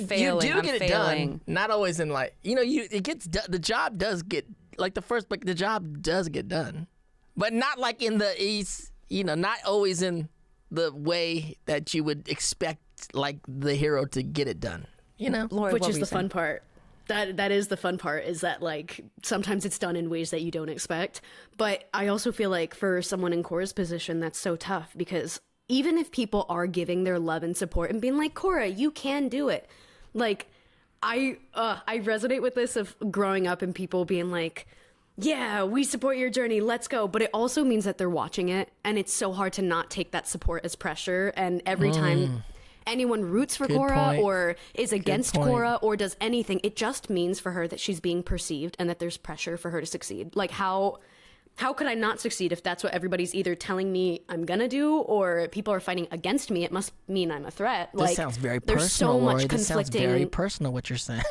failing. You do get it failing. done. Not always in like, it gets done. The job does get, like the first book, the job does get done. But not like in the East, not always in the way that you would expect, like, the hero to get it done, Laurie, which is the fun part. That is the fun part, is that, like, sometimes it's done in ways that you don't expect. But I also feel like for someone in Korra's position, that's so tough, because even if people are giving their love and support and being like, Korra, you can do it. Like, I resonate with this of growing up and people being like, yeah, we support your journey, let's go. But it also means that they're watching it, and it's so hard to not take that support as pressure. And every time anyone roots for Korra or is against Korra or does anything, it just means for her that she's being perceived and that there's pressure for her to succeed. Like, how could I not succeed if that's what everybody's either telling me I'm gonna do, or people are fighting against me? It must mean I'm a threat. This like, sounds very there's personal, so much Laurie. This sounds conflicting. very personal, what you're saying.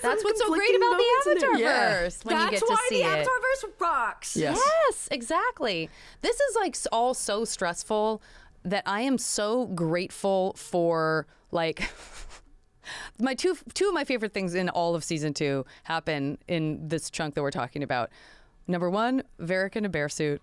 That's what's so great about the Avatarverse when you get to see it. That's why the Avatarverse rocks. Yes, exactly. This is like all so stressful that I am so grateful for, like, two of my favorite things in all of season 2 happen in this chunk that we're talking about. Number 1, Verick in a bear suit.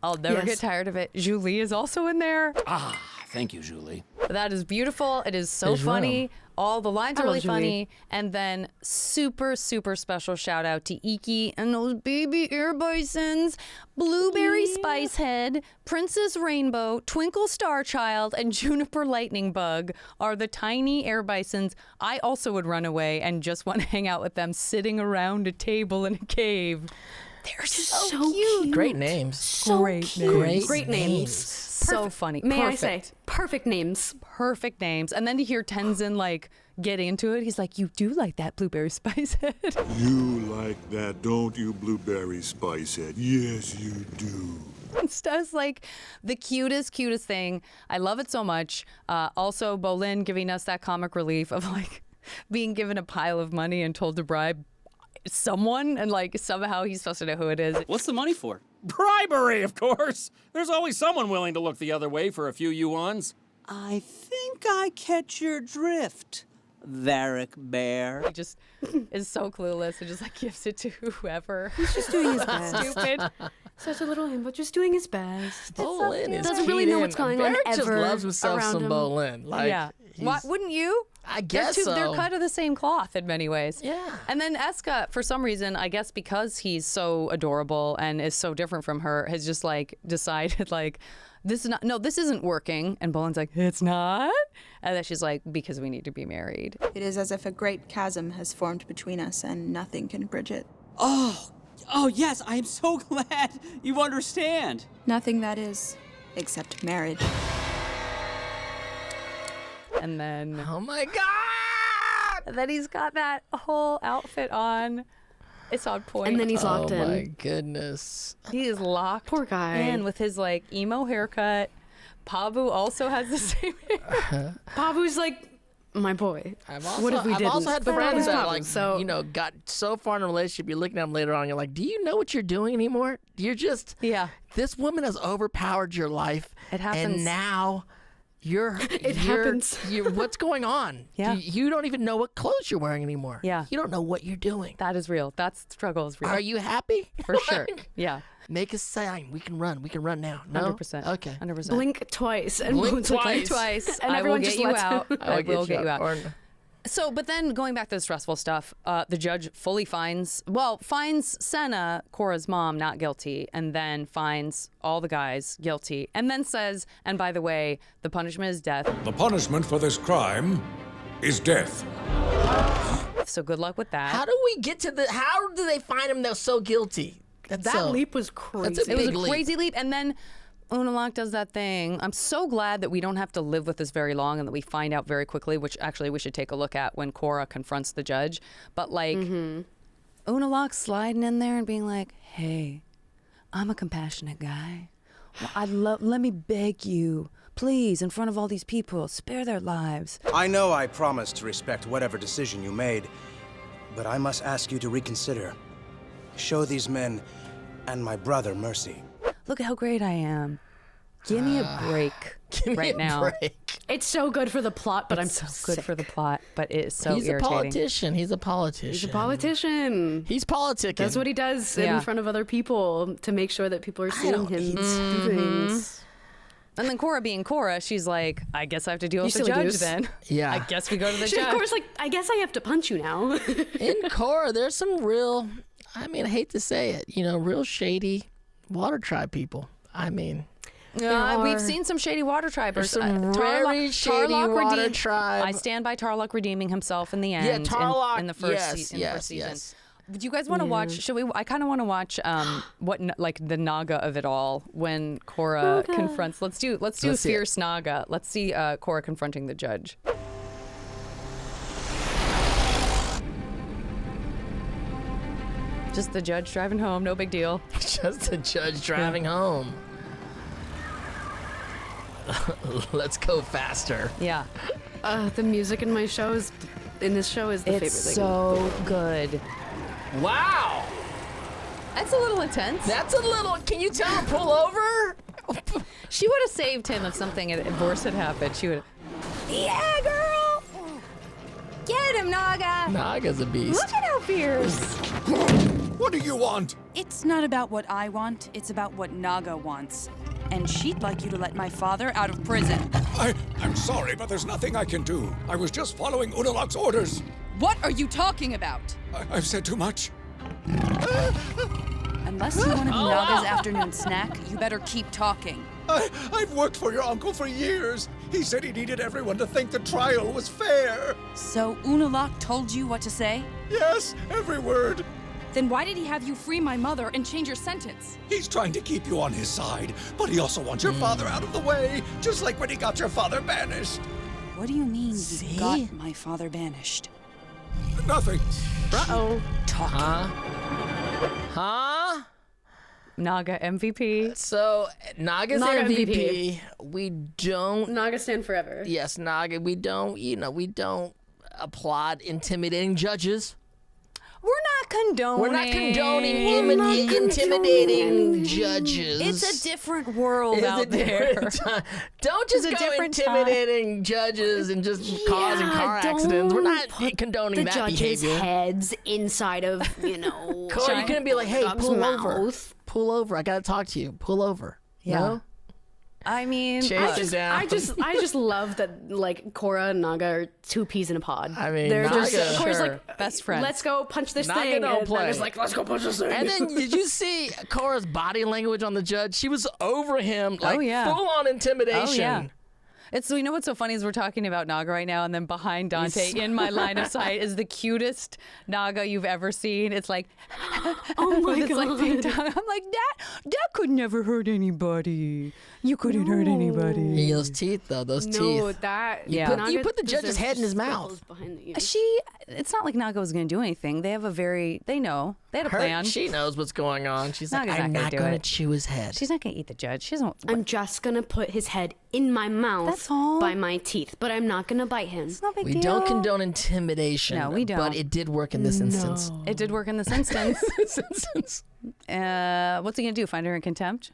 I'll never get tired of it. Julie is also in there. Ah, thank you, Julie. That is beautiful. It is so funny. All the lines are really funny. And then super, super special shout out to Iki and those baby air bisons, Blueberry Spicehead, Princess Rainbow, Twinkle Starchild, and Juniper Lightning Bug are the tiny air bisons. I also would run away and just want to hang out with them sitting around a table in a cave. They're so cute. Great names. So Great cute. names. Great names. So funny. May Perfect. I say, perfect names. Perfect names. And then to hear Tenzin, like, get into it, he's like, you do like that Blueberry Spicehead. You like that, don't you, Blueberry Spicehead? Yes, you do. Stuff's like the cutest thing. I love it so much. Also, Bolin giving us that comic relief of, like, being given a pile of money and told to bribe someone, and, like, somehow he's supposed to know who it is. What's the money for? Bribery, of course. There's always someone willing to look the other way for a few yuans. I think I catch your drift, Varick Bear. He just is so clueless and just, like, gives it to whoever. He's just doing his best. Stupid. Such a little him, but just doing his best. Bolin is doesn't really know what's going on Verick ever just loves himself around some him. Bolin. Like, yeah. Why, wouldn't you? I guess so. They're cut of the same cloth in many ways. Yeah. And then Eska, for some reason, I guess because he's so adorable and is so different from her, has just, like, decided, like, this isn't working. And Bolin's like, it's not? And then she's like, because we need to be married. It is as if a great chasm has formed between us and nothing can bridge it. Oh yes, I am so glad you understand. Nothing, that is, except marriage. And then, oh my God! And then he's got that whole outfit on. It's on point. And then he's locked in. Oh my goodness. He is locked Poor guy. in with his, like, emo haircut. Pabu also has the same hair. Pabu's like, my boy. What if we didn't? I've also had friends that, like, got so far in a relationship, you're looking at them later on, you're like, do you know what you're doing anymore? You're just, this woman has overpowered your life. It happens. And now happens. What's going on? Yeah. You don't even know what clothes you're wearing anymore. Yeah. You don't know what you're doing. That is real. That struggle is real. Are you happy? For sure. Yeah. Make a sign. We can run. We can run now. No? 100%. Okay. 100%. Blink twice. And Blink twice. Twice. And I will everyone get just you lets out. him. I will get you out. Or, So, but then going back to the stressful stuff, the judge fully finds Senna, Korra's mom, not guilty, and then finds all the guys guilty, and then says, and by the way, the punishment is death. The punishment for this crime is death. So good luck with that. How do we get to how do they find him they're so guilty? That leap was crazy. That's a big It was a crazy leap, and then Unalaq does that thing. I'm so glad that we don't have to live with this very long and that we find out very quickly, which actually we should take a look at when Korra confronts the judge. But like, Unalaq sliding in there and being like, hey, I'm a compassionate guy. Let me beg you, please, in front of all these people, spare their lives. I know I promised to respect whatever decision you made, but I must ask you to reconsider. Show these men and my brother mercy. Look at how great I am. Give me a break now. It's so good for the plot, but I'm so good for the plot, but it is so He's irritating. a politician. He's a politician. He's a politician. He's politicking. That's what he does in front of other people to make sure that people are seeing him do things. And then Korra being Korra, she's like, I guess I have to deal with the silly judge goose. then. Yeah. I guess we go to the She, judge. of course, like, I guess I have to punch you now. In Korra, there's some real, I hate to say it, real shady water tribe people. We've seen some shady water tribers. There's some very shady water tribe. I stand by Tarlok redeeming himself in the end. Yeah, Tarlok. in the first season. Yes. Do you guys want to watch? Should we? I kind of want to watch the Naga of it all when Korra confronts. Let's do a fierce Naga. Let's see Korra confronting the judge. Just the judge driving home, no big deal. Just the judge driving home. Let's go faster. Yeah. The music in this show is the favorite thing. It's so good. Wow. That's a little intense. Can you tell him pull over? She would have saved him if something worse had happened. She would have. Yeah, girl. Get him, Naga. Naga's a beast. Look at how fierce. What do you want? It's not about what I want, it's about what Naga wants. And she'd like you to let my father out of prison. I'm sorry, but there's nothing I can do. I was just following Unalaq's orders. What are you talking about? I've said too much. Unless you want to be Naga's afternoon snack, you better keep talking. I've worked for your uncle for years. He said he needed everyone to think the trial was fair. So Unalaq told you what to say? Yes, every word. Then why did he have you free my mother and change your sentence? He's trying to keep you on his side, but he also wants your father out of the way, just like when he got your father banished. What do you mean you got my father banished? Nothing. Uh-oh. Huh? Naga MVP. So Naga's Naga MVP. We don't. Naga stand forever. Yes, Naga. We don't. We don't applaud intimidating judges. We're not condoning intimidating judges. It's a different world out there. Don't just go intimidating judges and just causing car accidents. We're not condoning that behavior. The judges' heads inside of, Korra, you're gonna be like, hey, pull over. Pull over. I gotta talk to you. Pull over. Yeah. No? I mean, I just love that Korra and Naga are two peas in a pod. I mean, they're Naga, just Korra's best friends. Let's go punch this Naga thing. don't And play. Naga's like, let's go punch this thing. And then did you see Korra's body language on the judge? She was over him, full on intimidation. Oh, yeah. It's, you know what's so funny is we're talking about Naga right now, and then behind Dante, in my line of sight, is the cutest Naga you've ever seen. It's like, oh my it's god, like pink tongue. I'm like, that could never hurt anybody. You couldn't hurt anybody. Those teeth, though, those teeth. No, that You put the judge's head in his mouth. It's not like Naga was going to do anything. They had a plan. She knows what's going on. She's like, Naga's I'm not going to chew his head. She's not going to eat the judge. She doesn't. I'm just gonna put his head in my mouth. That's all. By my teeth, but I'm not gonna bite him. It's no big We deal. don't condone intimidation. No, we don't. But it did work in this instance. It did work in this instance. What's he going to do? Find her in contempt?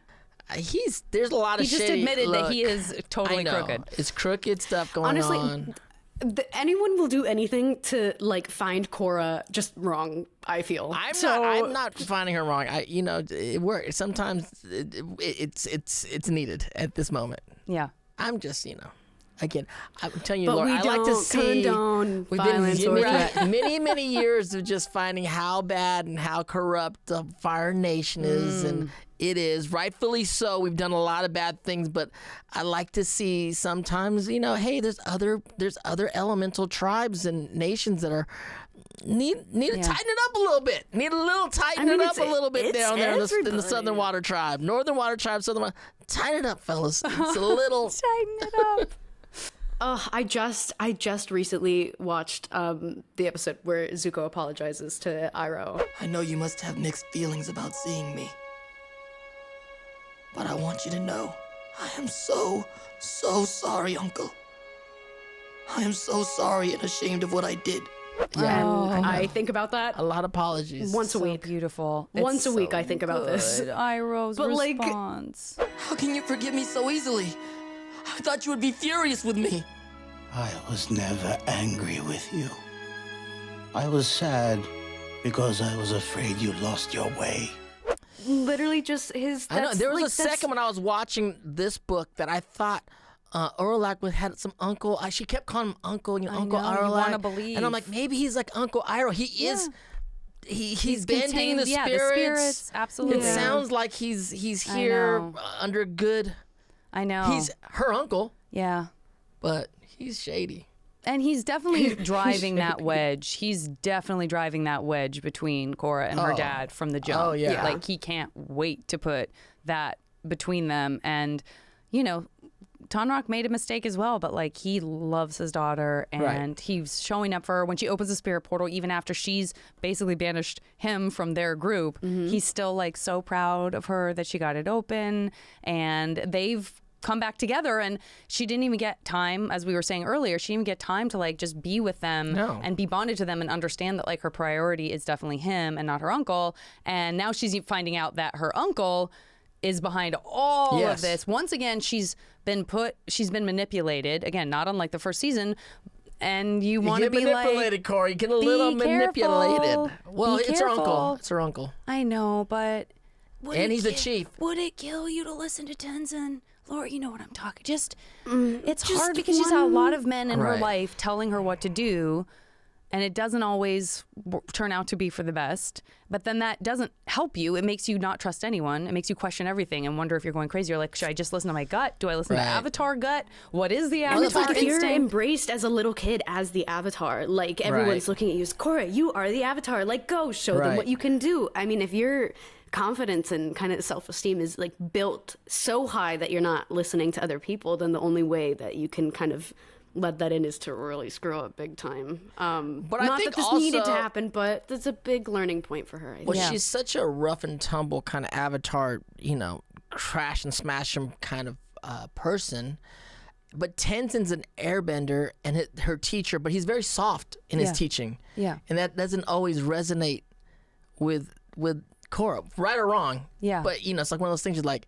There's a lot of He just shady, admitted that he is totally crooked. It's crooked stuff going on. Honestly, anyone will do anything to find Korra just wrong. I feel I'm not finding her wrong. It works. Sometimes it's needed at this moment. Yeah. I'm just again, I'm telling you, But Laura, we I like to don't see. condone We've violence been or many years of just finding how bad and how corrupt the Fire Nation is, and it is rightfully so. We've done a lot of bad things, but I like to see sometimes, hey, there's other elemental tribes and nations that are need to tighten it up a little bit. Need a little tightening up a little bit down there in the Southern Water Tribe, Northern Water Tribe, Southern Water. Tighten it up, fellas. It's a little tighten it up. I just recently watched the episode where Zuko apologizes to Iroh. I know you must have mixed feelings about seeing me, but I want you to know I am so sorry, Uncle. I am so sorry and ashamed of what I did. Yeah, and I think about that a lot. Apologies. Once a week. Beautiful. Once a week, I think about this. Iroh's response. How can you forgive me so easily? I thought you would be furious with me. I was never angry with you. I was sad because I was afraid you lost your way. Literally just his... I know, there was a second when I was watching this book that I thought Unalaq had some uncle. She kept calling him uncle, Uncle Unalaq. You want to believe. And I'm like, maybe he's like Uncle Iroh. He is... He's bending contained, the spirits. The spirits, absolutely. It sounds like he's here under good... I know. He's her uncle. Yeah. But he's shady. And he's definitely driving that wedge. He's definitely driving that wedge between Korra and her dad from the jump. Oh, yeah. Like, he can't wait to put that between them. And, Tonraq made a mistake as well, but, like, he loves his daughter, and he's showing up for her. When she opens the spirit portal, even after she's basically banished him from their group, he's still, like, so proud of her that she got it open, and they've come back together, and she didn't even get time, as we were saying earlier, she didn't even get time to like just be with them and be bonded to them and understand that like her priority is definitely him and not her uncle. And now she's finding out that her uncle is behind all of this. Once again, she's been manipulated, again, not unlike the first season. And you want to be manipulated, Korra. You get a little manipulated. Well, it's her uncle. It's her uncle. I know, but and he's a chief. Would it kill you to listen to Tenzin? Laura, you know what I'm talking. It's hard because she's had a lot of men in her life telling her what to do, and it doesn't always turn out to be for the best. But then that doesn't help you. It makes you not trust anyone. It makes you question everything and wonder if you're going crazy. You're like, should I just listen to my gut? Do I listen to Avatar gut? What is the Avatar instinct? If you're embraced as a little kid as the Avatar, like everyone's looking at you as Korra, you are the Avatar. Like, go show them what you can do. I mean, if your confidence and kind of self-esteem is like built so high that you're not listening to other people, then the only way that you can kind of let that in is to really screw up big time. But not that this needed to happen, but that's a big learning point for her. Well, she's such a rough and tumble kind of Avatar, crash and smash him kind of person. But Tenzin's an airbender and her teacher, but he's very soft in his teaching. Yeah. And that doesn't always resonate with Korra, right or wrong. Yeah. But it's like one of those things. You're like,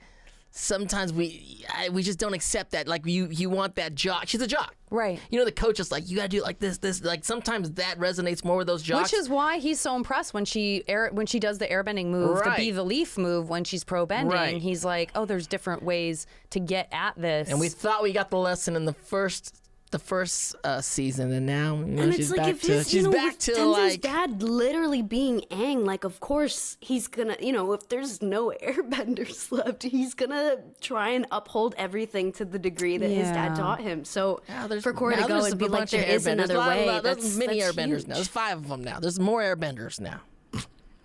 sometimes we just don't accept that. Like you want that jock. She's a jock, right? The coach is like, you gotta do it like this. Like sometimes that resonates more with those jocks. Which is why he's so impressed when she does the airbending move, the be the leaf move when she's pro bending. Right. He's like, oh, there's different ways to get at this. And we thought we got the lesson in the first season, and now she's back to Tenzin's dad literally being Aang. Like, of course he's gonna, if there's no airbenders left, he's gonna try and uphold everything to the degree that his dad taught him. So for Korra to go and be like, there is another way. There's many airbenders now. There's 5 of them now. There's more airbenders now.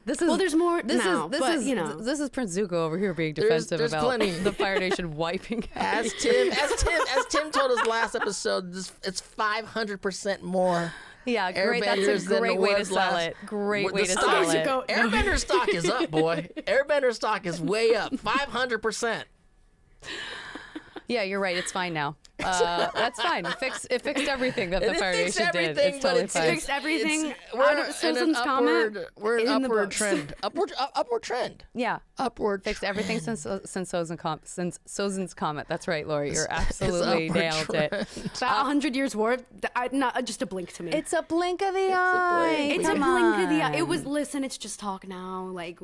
There's more now. This is Prince Zuko over here being defensive there's about plenty. the Fire Nation wiping out. As Tim told us last episode, it's 500% more. Yeah, great. That's a great way to sell it. Great way to sell it. Airbender stock is up, boy. Airbender stock is way up, 500%. Yeah, you're right. It's fine now. That's fine. It fixed everything that the Fire Nation did. It's totally fine. It fixed everything. We're in an upward trend. Upward trend. Yeah. Upward. Fixed everything since Sozin's comet. That's right, Laurie. You're absolutely nailed it. About 100 years war. Not just a blink to me. It's a blink of the eye. It's a blink of the eye. It was. Listen, it's just talk now. Like.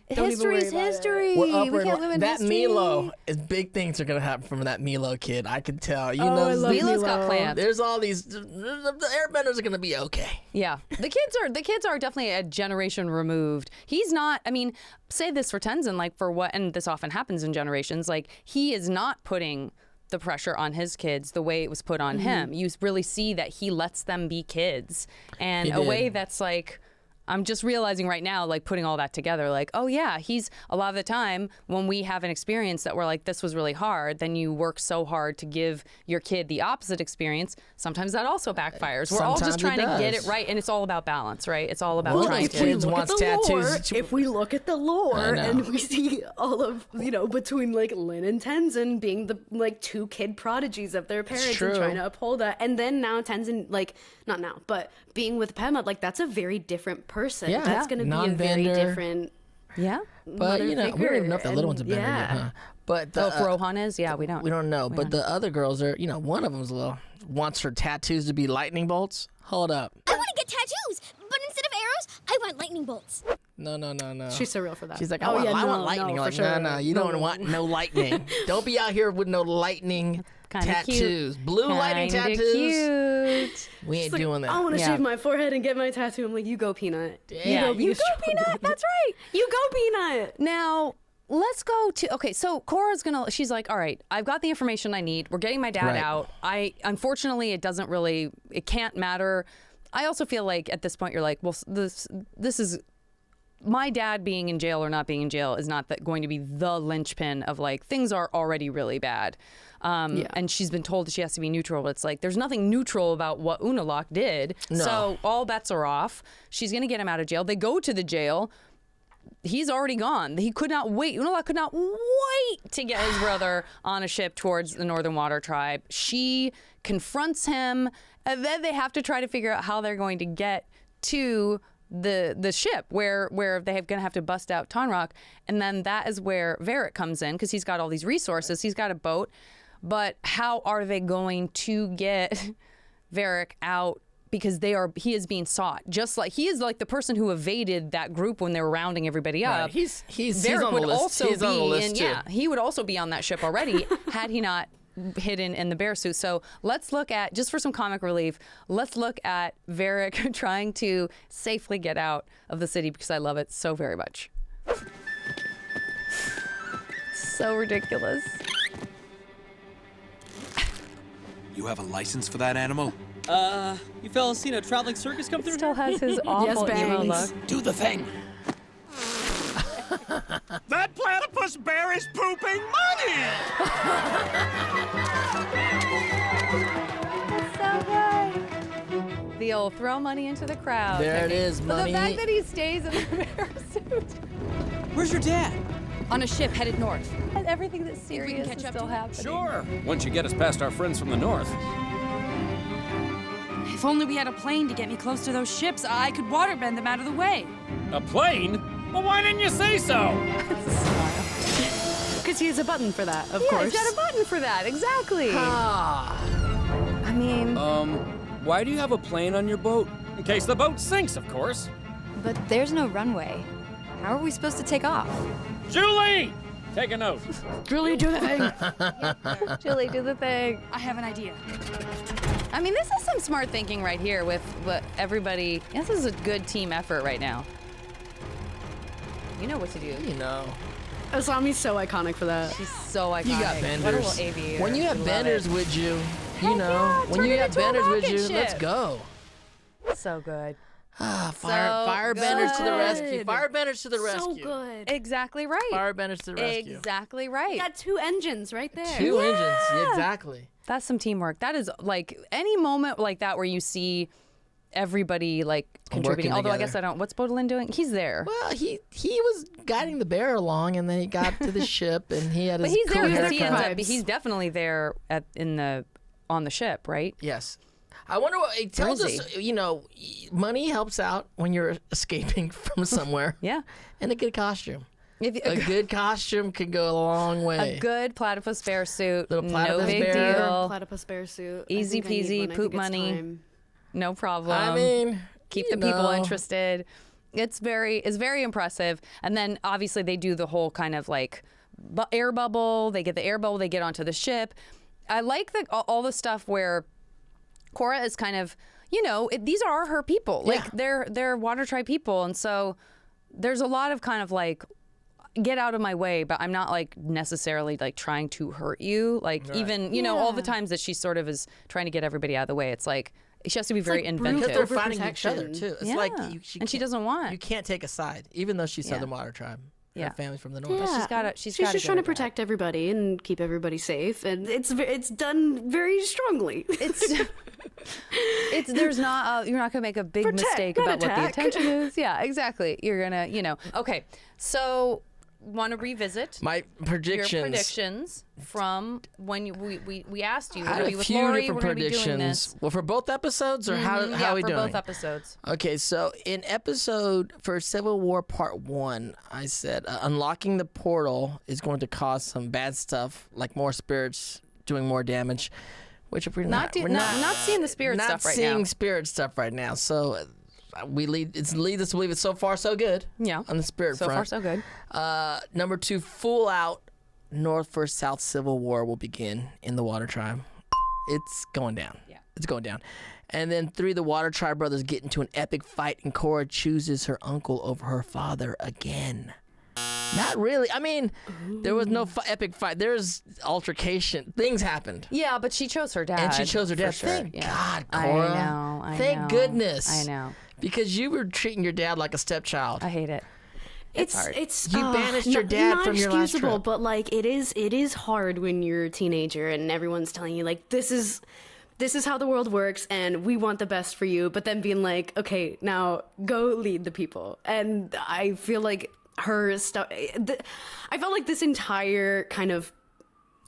History's history. We're We can't live in that history. Milo is big things are gonna happen from that Milo kid. I can tell. You know, I love Milo's got plans. There's all these. The airbenders are gonna be okay. Yeah, the kids are definitely a generation removed. He's not. I mean, say this for Tenzin, like for what, and this often happens in generations. Like he is not putting the pressure on his kids the way it was put on him. You really see that he lets them be kids, and a way that's like. I'm just realizing right now, like putting all that together, like, oh yeah, he's a lot of the time when we have an experience that we're like, this was really hard, then you work so hard to give your kid the opposite experience. Sometimes that also backfires. We're all just trying to get it right, and it's all about balance, right? It's all about trying to. If we look at the lore and we see all of, between like Lin and Tenzin being the like two kid prodigies of their parents and trying to uphold that, and then now Tenzin, like, not now, but being with Pema, like that's a very different person. Yeah. That's going to be a very different. Yeah. But we don't even know if the little one's a bender yet, huh? But if Rohan is, we don't. We don't know. But the other girls are, one of them's wants her tattoos to be lightning bolts. Hold up. I want to get tattoos, but instead of arrows, I want lightning bolts. No. She's so real for that. She's like, I want lightning. Like, no, you don't want no lightning. Don't be out here with no lightning tattoos. Cute. Blue lightning tattoos. Cute. We ain't doing that. I want to shave my forehead and get my tattoo. I'm like, you go, Peanut. Yeah, you go, Peanut. That's right. You go, Peanut. Now, let's go to, okay, so Korra's she's like, all right, I've got the information I need. We're getting my dad out. Unfortunately, it can't matter. I also feel like at this point, you're like, well, this is, my dad being in jail or not being in jail is not going to be the linchpin of like, things are already really bad. And she's been told that she has to be neutral, but it's like, there's nothing neutral about what Unalaq did. No. So all bets are off. She's going to get him out of jail. They go to the jail. He's already gone. He could not wait. Unalaq could not wait to get his brother on a ship towards the Northern Water Tribe. She confronts him, and then they have to try to figure out how they're going to get to the ship where they're going to have to bust out Tonrock. And then that is where Verick comes in, because he's got all these resources. He's got a boat. But how are they going to get Verick out? Because he is being sought. Just like he is like the person who evaded that group when they were rounding everybody up. He's Verick on would the list. also he's be on the list too. he would also be on that ship already had he not hidden in the bear suit. So let's look at, just for some comic relief, let's look at Verick trying to safely get out of the city, because I love it so very much. So ridiculous. You have a license for that animal? You fellas seen a traveling circus come through? Still has his awful emo look. Do the thing. That platypus bear is pooping money! That's so good. The old throw money into the crowd. There it is, but money. the fact that he stays in the bear suit. Where's your dad? On a ship headed north. And everything that's serious is still happening. Sure. Once you get us past our friends from the north. If only we had a plane to get me close to those ships, I could waterbend them out of the way. A plane? Well, why didn't you say so? Because he has a button for that, of Yeah, course. he's got a button for that, exactly. I mean... Why do you have a plane on your boat? In case the boat sinks, of course. But there's no runway. How are we supposed to take off? Julie! Take a note. Julie, do the thing. Julie, do the thing. I have an idea. I mean, this is some smart thinking right here with what everybody... This is a good team effort right now. You know what to do. You know. Asami's so iconic for that. She's so iconic. You got What a benders. little aviator. When you have benders with you, Heck yeah, when turn you it have into a benders with rocket you, ship. let's go. So good. Firebenders to the rescue. Firebenders to the rescue. So good. Exactly right. Firebenders to the rescue. Exactly right. We got two engines right there. Two engines, exactly. That's some teamwork. That is like any moment like that where you see everybody like contributing. Although I guess I don't. What's Bolin doing? He's there. Well, he was guiding the bear along, and then he got to the ship, and he had his. But he's there cool because he haircut. ends up. He's definitely there on the ship, right? Yes. I wonder what it tells us. You know, money helps out when you're escaping from somewhere. Yeah. And a good costume. A good costume can go a long way. A good platypus bear suit. Little platypus no big bear. deal. Platypus bear suit. Easy peasy, poop money. No problem. I mean, keep the people interested. It's very impressive. And then obviously they do the whole kind of like air bubble. They get the air bubble. They get onto the ship. I like all the stuff where Korra is kind of, these are her people. Like they're Water Tribe people, and so there's a lot of kind of like, get out of my way, but I'm not like necessarily like trying to hurt you. Like even all the times that she sort of is trying to get everybody out of the way. It's like she has to be very inventive. Because they're fighting each other too. It's like and she doesn't want. You can't take a side, even though she's Southern Water Tribe. Her family's from the north. Yeah. But she's just trying to protect everybody and keep everybody safe, and it's done very strongly. There's not you're not gonna make a big mistake about what the intention is. Yeah, exactly. You're gonna Okay, so want to revisit my predictions. Your predictions from when we asked you. I had a few Laurie, different we're predictions. Be doing this. Well, for both episodes, or how are we doing? For both episodes. Okay, so in episode for Civil War Part 1, I said unlocking the portal is going to cause some bad stuff, like more spirits doing more damage, which we're not seeing the spirit stuff right now. Not seeing spirit stuff right now. So lead us to believe it's so far so good. Yeah, on the spirit front. So far so good. Number 2, full out North versus South Civil War will begin in the Water Tribe. It's going down. Yeah, it's going down. And then 3, the Water Tribe brothers get into an epic fight, and Korra chooses her uncle over her father again. Not really. I mean, there was no epic fight. There's altercation. Things happened. Yeah, but she chose her dad. And she chose her dad. Sure. Thank God, Korra. I know. Thank goodness. I know. Because you were treating your dad like a stepchild. I hate it. It's hard. You banished your dad from your last trip. But like it is hard when you're a teenager and everyone's telling you like this is how the world works and we want the best for you, but then being like, okay, now go lead the people. And I feel like her stuff. I felt like this entire kind of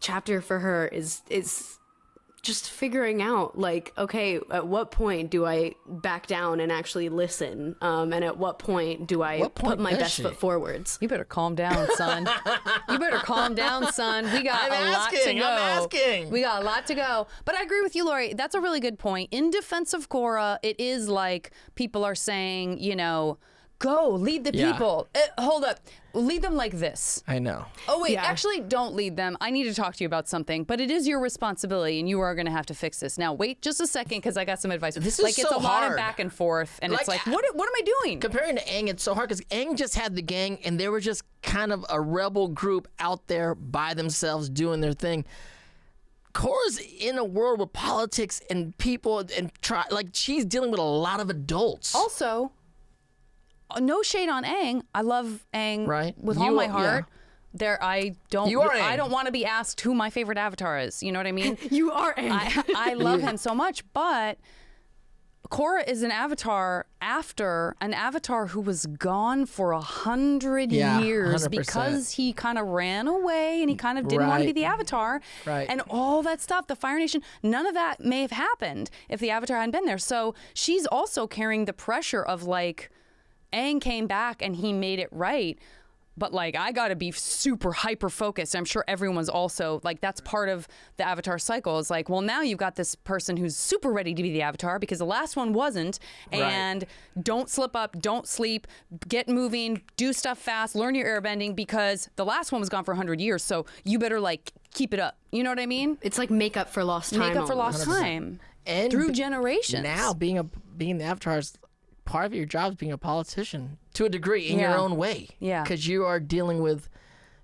chapter for her is just figuring out like, okay, at what point do I back down and actually listen? And at what point do I put my best foot forwards? You better calm down, son. You better calm down, son. We got a lot to go. I'm asking. We got a lot to go. But I agree with you, Laurie. That's a really good point. In defense of Korra, it is like people are saying, go lead the people. Hold up. Lead them like this. I know. Oh, wait. Yeah. Actually, don't lead them. I need to talk to you about something, but it is your responsibility, and you are going to have to fix this. Now, wait just a second, because I got some advice. This is it's a hard. lot of back and forth, and it's like, what am I doing? Comparing to Aang, it's so hard, because Aang just had the gang, and they were just kind of a rebel group out there by themselves doing their thing. Korra's in a world with politics and people, and she's dealing with a lot of adults. Also, no shade on Aang. I love Aang with all my heart. Yeah. I don't want to be asked who my favorite avatar is. You know what I mean? You are Aang. I love him so much, but Korra is an avatar after an avatar who was gone for 100 years 100%. Because he kind of ran away and he kind of didn't want to be the avatar. Right. And all that stuff, the Fire Nation, none of that may have happened if the avatar hadn't been there. So she's also carrying the pressure of like, Aang came back and he made it right, but like I gotta be super hyper focused. I'm sure everyone's also like, that's part of the avatar cycle. Is like, well, now you've got this person who's super ready to be the avatar because the last one wasn't. And don't slip up, don't sleep, get moving, do stuff fast, learn your airbending because the last one was gone for 100 years. So you better like keep it up. You know what I mean? It's like make up for lost time. Make up for lost 100%. time. And through generations. Now being the avatar is part of your job is being a politician to a degree in your own way. Yeah. Because you are dealing with,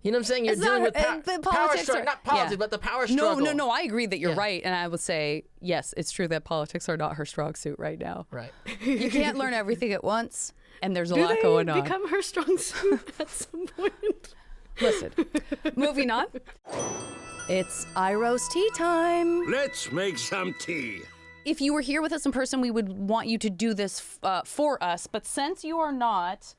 you know what I'm saying? You're dealing with power struggle. Not politics, but the power struggle. No, I agree that you're right. And I would say, yes, it's true that politics are not her strong suit right now. Right. You can't learn everything at once. And there's a lot going on. Become her strong suit at some point. Listen, moving on. It's Iroh's tea time. Let's make some tea. If you were here with us in person, we would want you to do this for us. But since you are not,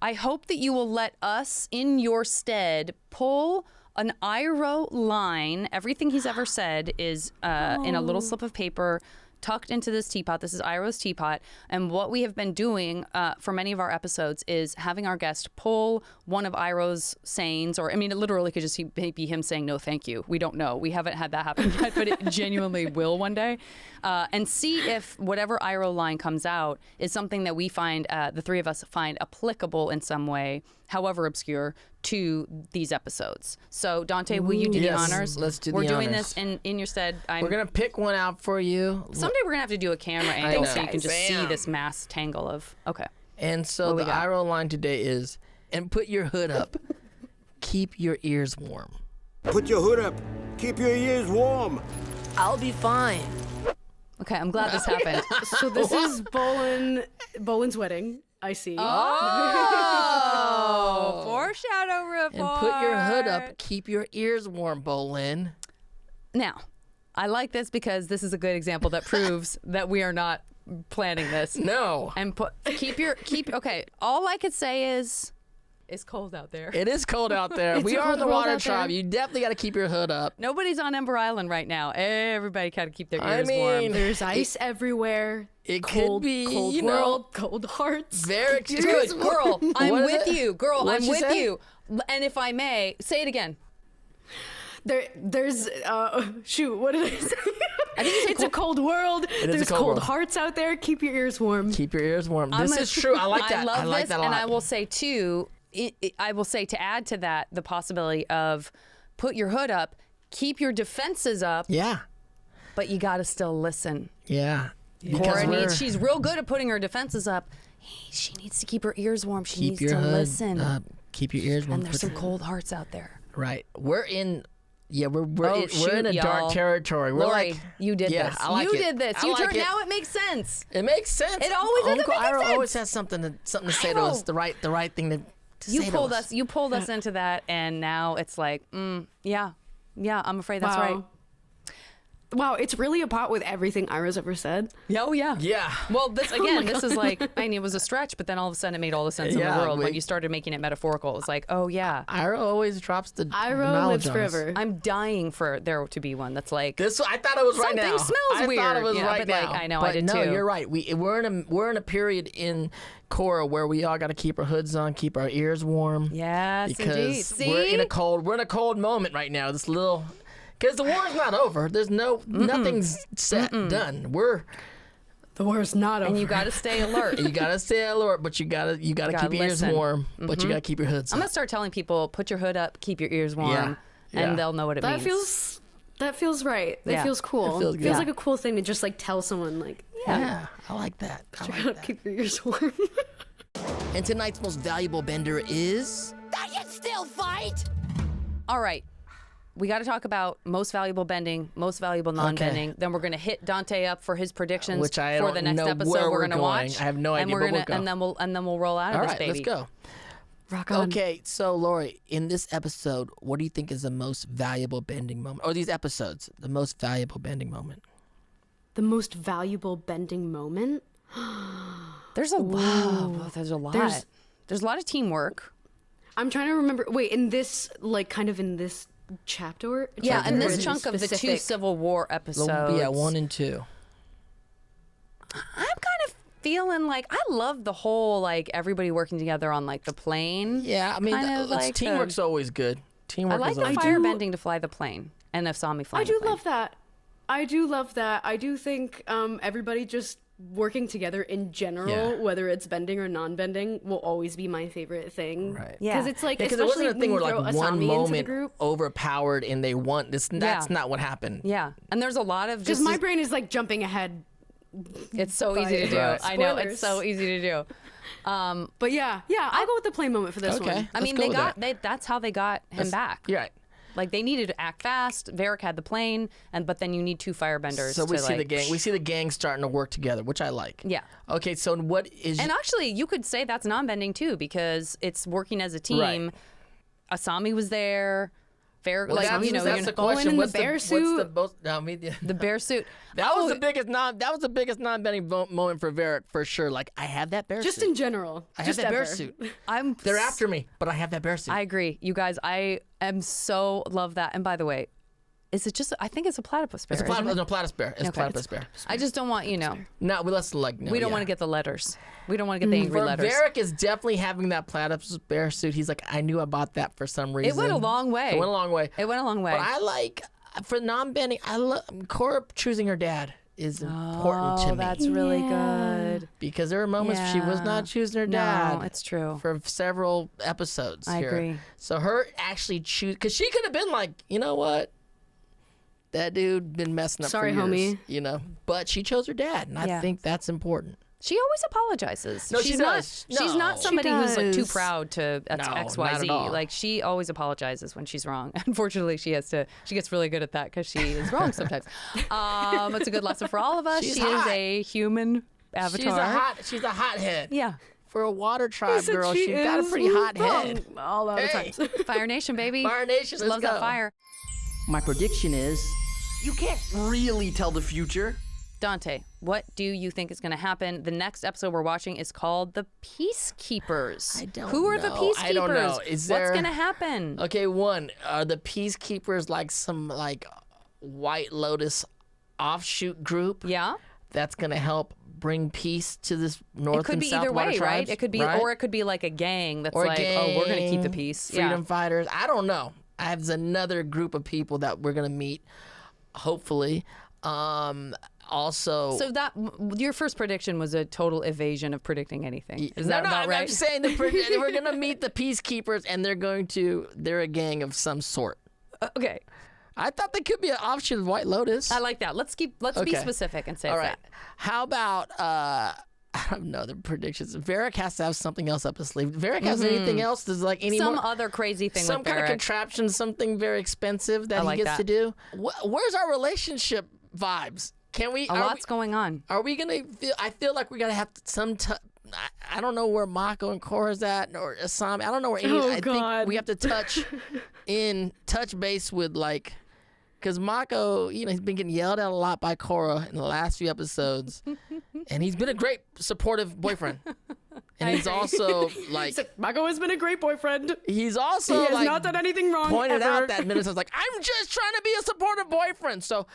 I hope that you will let us, in your stead, pull an Iroh line. Everything he's ever said is in a little slip of paper. tucked into this teapot. This is Iroh's teapot. And what we have been doing for many of our episodes is having our guest pull one of Iroh's sayings, or I mean, it literally could just be him saying no thank you. We don't know. We haven't had that happen yet, but it genuinely will one day. And see if whatever Iroh line comes out is something that we find, the three of us find applicable in some way, however obscure, to these episodes. So Dante, will you do the honors? Let's do We're the doing honors. this in your stead. We're gonna pick one out for you. Someday we're gonna have to do a camera angle so you can just see this mass tangle of. Okay. And so the Iroh line today is, and put your hood up, keep your ears warm. Put your hood up. Keep your ears warm. I'll be fine. Okay, I'm glad this happened. So this is Bolin's wedding. I see. Oh, foreshadow report. And put your hood up, keep your ears warm, Bolin. Now, I like this because this is a good example that proves that we are not planning this. No. And okay, all I could say is it's cold out there. It is cold out there. We are in the water tribe. You definitely got to keep your hood up. Nobody's on Ember Island right now. Everybody got to keep their ears warm. There's ice everywhere. It cold, could be, cold you world, know, cold hearts. Verick, good girl. I'm with you, girl. What'd I'm she with say? you. And if I may, say it again. There's shoot, what did I say? It's a cold world. There's cold hearts out there. Keep your ears warm. Keep your ears warm. This is true. I like that. I like this, that a lot. And I will say too, I will say to add to that the possibility of put your hood up, keep your defenses up. Yeah. But you got to still listen. Yeah. Korra she's real good at putting her defenses up. She needs to keep her ears warm. She needs to listen. Keep your ears warm. And there's some cold hearts out there. Right. We're in a dark territory. We're Laurie, like, you did this. You did this. Now it makes sense. It makes sense. It always does. Uncle It makes Iroh sense. always has something to say to us. The right thing to You say pulled to us. You pulled us into that, and now it's like, yeah. I'm afraid that's right. Wow, it's really a pot with everything Iroh's ever said. Oh, yeah. Yeah. Well, this again, this is like, I mean, it was a stretch, but then all of a sudden it made all the sense in the world. When you started making it metaphorical, it was like, oh, yeah. Iroh always drops the Iroh knowledge lives on us. forever. I'm dying for there to be one that's like this. I thought it was right now. Something smells weird. I thought it was right but now. Like, I know, but I did no, too. you're right. We're in a period in Korra where we all got to keep our hoods on, keep our ears warm. Yes, because indeed. See? we're in a cold moment right now. This little. Because the war's not over. There's nothing's done. The war's not over. And you got to stay alert. You got to stay alert, but you got to keep your ears warm. But you got to keep your hoods. I'm gonna start telling people, put your hood up, keep your ears warm, and they'll know what it means. That feels right. That feels cool. It feels good. Feels like a cool thing to just like tell someone like, yeah, I like that. Keep your ears warm. And tonight's most valuable bender is. I can still fight. All right. We got to talk about most valuable bending, most valuable non-bending. Then we're going to hit Dante up for his predictions Which I for don't the next know episode where we're we're going to going. watch. I have no idea, And but we'll go. and then we'll roll out of All this right, baby. let's go. Rock on. Okay, so Laurie, in this episode, what do you think is the most valuable bending moment? Or these episodes, the most valuable bending moment? The most valuable bending moment? There's a lot. There's a lot. There's a lot of teamwork. I'm trying to remember. Wait, in this, like, kind of in this chapter? Yeah, and this Or chunk of the 2 specific- Civil War episodes. Yeah, 1 and 2. I'm kind of feeling like I love the whole like everybody working together on like the plane. Yeah, I mean, teamwork's always good. Teamwork I like is the always firebending to fly the plane and Asami flying. I do the plane. love that. I do love that. I do think everybody just working together in general, whether it's bending or non-bending, will always be my favorite thing. Right. Yeah. Because it's like, because it especially wasn't a thing when where you throw like one Asami into the moment group. overpowered and they won. That's not what happened. Yeah, and there's a lot of Because just my brain is like jumping ahead. It's so easy to do. Right. I know it's so easy to do. But yeah, I'll go with the plane moment for this one. I mean, that's how they got him back. You're right. Like they needed to act fast. Verick had the plane, but then you need 2 firebenders. So we to, see the like, gang. We see the gang starting to work together, which I like. Yeah. Okay, so what is? And actually, you could say that's non-bending too, because it's working as a team. Right. Asami was there. Verick, Well, like that's, you know, that's the Bolin question. in the What's bear suit. the bear suit. That was the biggest non-bending moment for Verick for sure. Like I have that bear Just suit. in general. I have just that bear ever. suit. I'm. They're after me, but I have that bear suit. I agree, you guys. I am so love that. And by the way, Is it just? I think it's a platypus bear. It's a platypus bear. It's a platypus bear. I just don't want No, let's no. We don't want to get the letters. We don't want to get the angry letters. Verick is definitely having that platypus bear suit. He's like, I knew I bought that for some reason. It went a long way. It went a long way. But I like for non-bending. I love Korra choosing her dad is important to me. That's really good. Because there were moments she was not choosing her dad. No, it's true. For several episodes. I agree. So her actually choose, because she could have been like, you know what? That dude been messing up Sorry, for years, homie. But she chose her dad, and I think that's important. She always apologizes. No, she's she not. does. She's No. not somebody She who's like too does. proud to No, XYZ. not at all. Like she always apologizes when she's wrong. Unfortunately, she gets really good at that because she is wrong sometimes. It's a good lesson for all of us. She's she hot. is a human avatar. She's a hothead. Yeah. For a water tribe said girl, she she's got a is pretty hot wrong head. all the Hey. time. Fire Nation, baby. Fire Nation, She let's loves go. that fire. My prediction is you can't really tell the future. Dante, what do you think is going to happen? The next episode we're watching is called The Peacekeepers. I don't Who are the know. Peacekeepers? I don't know. What's going to happen? Okay, one, are the Peacekeepers like some White Lotus offshoot group? Yeah. That's going to help bring peace to this North It could and be South either water way, tribes, right? It could be, right? or it could be like a gang that's Or a like, oh, we're going to keep the gang, peace. Freedom fighters. I don't know. I have another group of people that we're going to meet, hopefully. Also, So that your first prediction was a total evasion of predicting anything. Is that about right? I'm just saying we're going to meet the Peacekeepers, and they're a gang of some sort. Okay. I thought they could be an offshoot of White Lotus. I like that. Let's be specific and say All it's right. that. How about I don't know the predictions. Verick has to have something else up his sleeve. Verick has anything else? Does Some more, other crazy thing some with kind of Verick. contraption, something very expensive that I like he gets that. to do? Where's our relationship vibes? Can we? A lot's going on. Are we gonna feel? I feel like we're gonna have I don't know where Mako and Korra's at, or Asami. I don't know where any. I think we have to touch base with because Mako, he's been getting yelled at a lot by Korra in the last few episodes, and he's been a great supportive boyfriend. And he's also Mako has been a great boyfriend. He's also he has not done anything wrong. Pointed ever. out that minute, I was like, I'm just trying to be a supportive boyfriend. So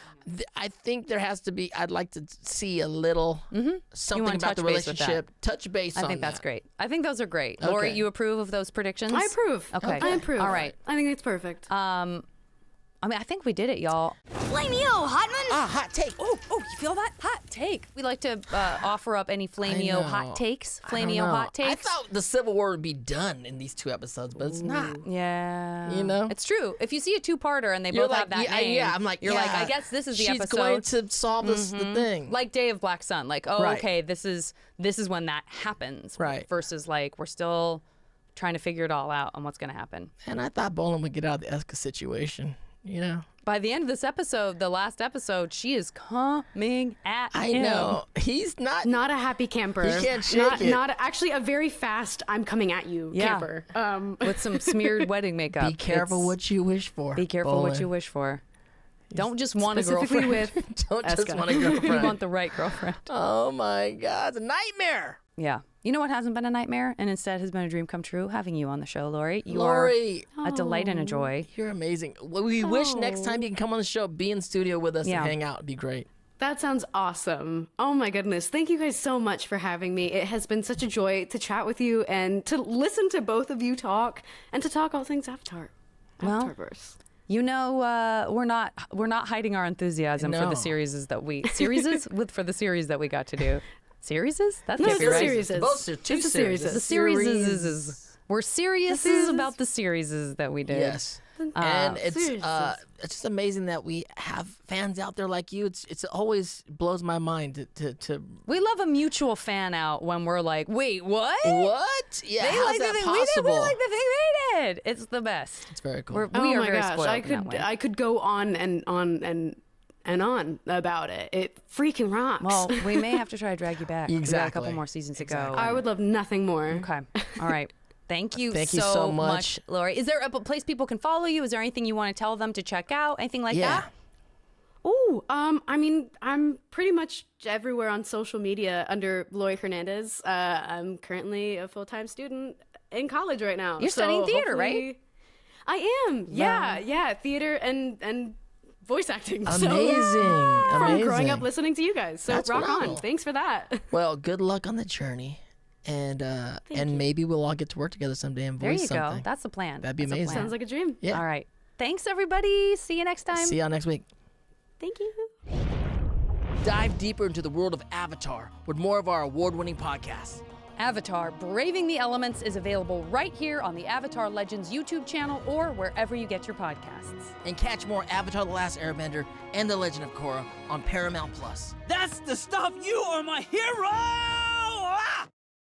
I think there has to be. I'd like to see a little something about the relationship. Touch base. I think that's great. I think those are great. Lori, you approve of those predictions? I approve. Okay. I approve. All right. I think it's perfect. I think we did it, y'all. Flamio, Hotman! Hot take. Oh, you feel that? Hot take. We like to offer up any Flamio hot takes. Flamio hot takes. I thought the Civil War would be done in these 2 episodes, but it's not. Yeah. It's true. If you see a 2-parter and they You're both have that name, I'm like, you're like, I guess this is the she's episode. going to solve this the thing. Like Day of Black Sun. Like, Right. okay, this is when that happens. Right. Versus we're still trying to figure it all out on what's going to happen. And I thought Bolin would get out of the Eska situation, By the end of this episode, the last episode, she is coming at him. I know. He's not a happy camper. He can't shake it. Not actually a very fast I'm coming at you camper. With some smeared wedding makeup. Be careful what you wish for. Be careful what Bolin. you wish for. Don't just want a Specifically girlfriend. Don't just Eska. want a girlfriend. You want the right girlfriend. Oh my God, it's a nightmare. Yeah. You know what hasn't been a nightmare and instead has been a dream come true? Having you on the show, Lori. You Lori. are a delight and a joy. You're amazing. We wish next time you can come on the show, be in studio with us and hang out. It'd be great. That sounds awesome. Oh my goodness. Thank you guys so much for having me. It has been such a joy to chat with you and to listen to both of you talk and to talk all things Avatar. Avatarverse. We're not hiding our enthusiasm for the series that we got to do. Series? That's No, can't be it's a right. series. Both are two It's a series. series. The series. We're serious about the series that we did. Yes. And it's just amazing that we have fans out there like you. It's always blows my mind to We love a mutual fan out when we're like, wait, what? What? Yeah, They how's like that the thing we did. We possible? like the thing they did. It's the best. It's very cool. We Oh are my very gosh, spoiled in that way. I could go on and on about it. It freaking rocks. Well, we may have to try to drag you back. We got a Exactly. couple more seasons to go. I would love nothing more. Okay. All right. Thank you, Thank you so much. Lori. Is there a place people can follow you? Is there anything you want to tell them to check out? Anything like that? Ooh, I mean, I'm pretty much everywhere on social media under Laurie Hernandez. I'm currently a full-time student in college right now. You're studying theater, right? I am. Yeah. Theater and voice acting. Amazing. From growing Amazing. up listening to you guys. So That's rock phenomenal. on. Thanks for that. Well, good luck on the journey. And maybe we'll all get to work together someday and There voice you something. go. That's the plan. That'd be That's the amazing. plan. Sounds like a dream. Yeah. All right. Thanks, everybody. See you next time. See y'all next week. Thank you. Dive deeper into the world of Avatar with more of our award-winning podcasts. Avatar Braving the Elements is available right here on the Avatar Legends YouTube channel or wherever you get your podcasts. And catch more Avatar: The Last Airbender and The Legend of Korra on Paramount+. That's the stuff. You are my hero!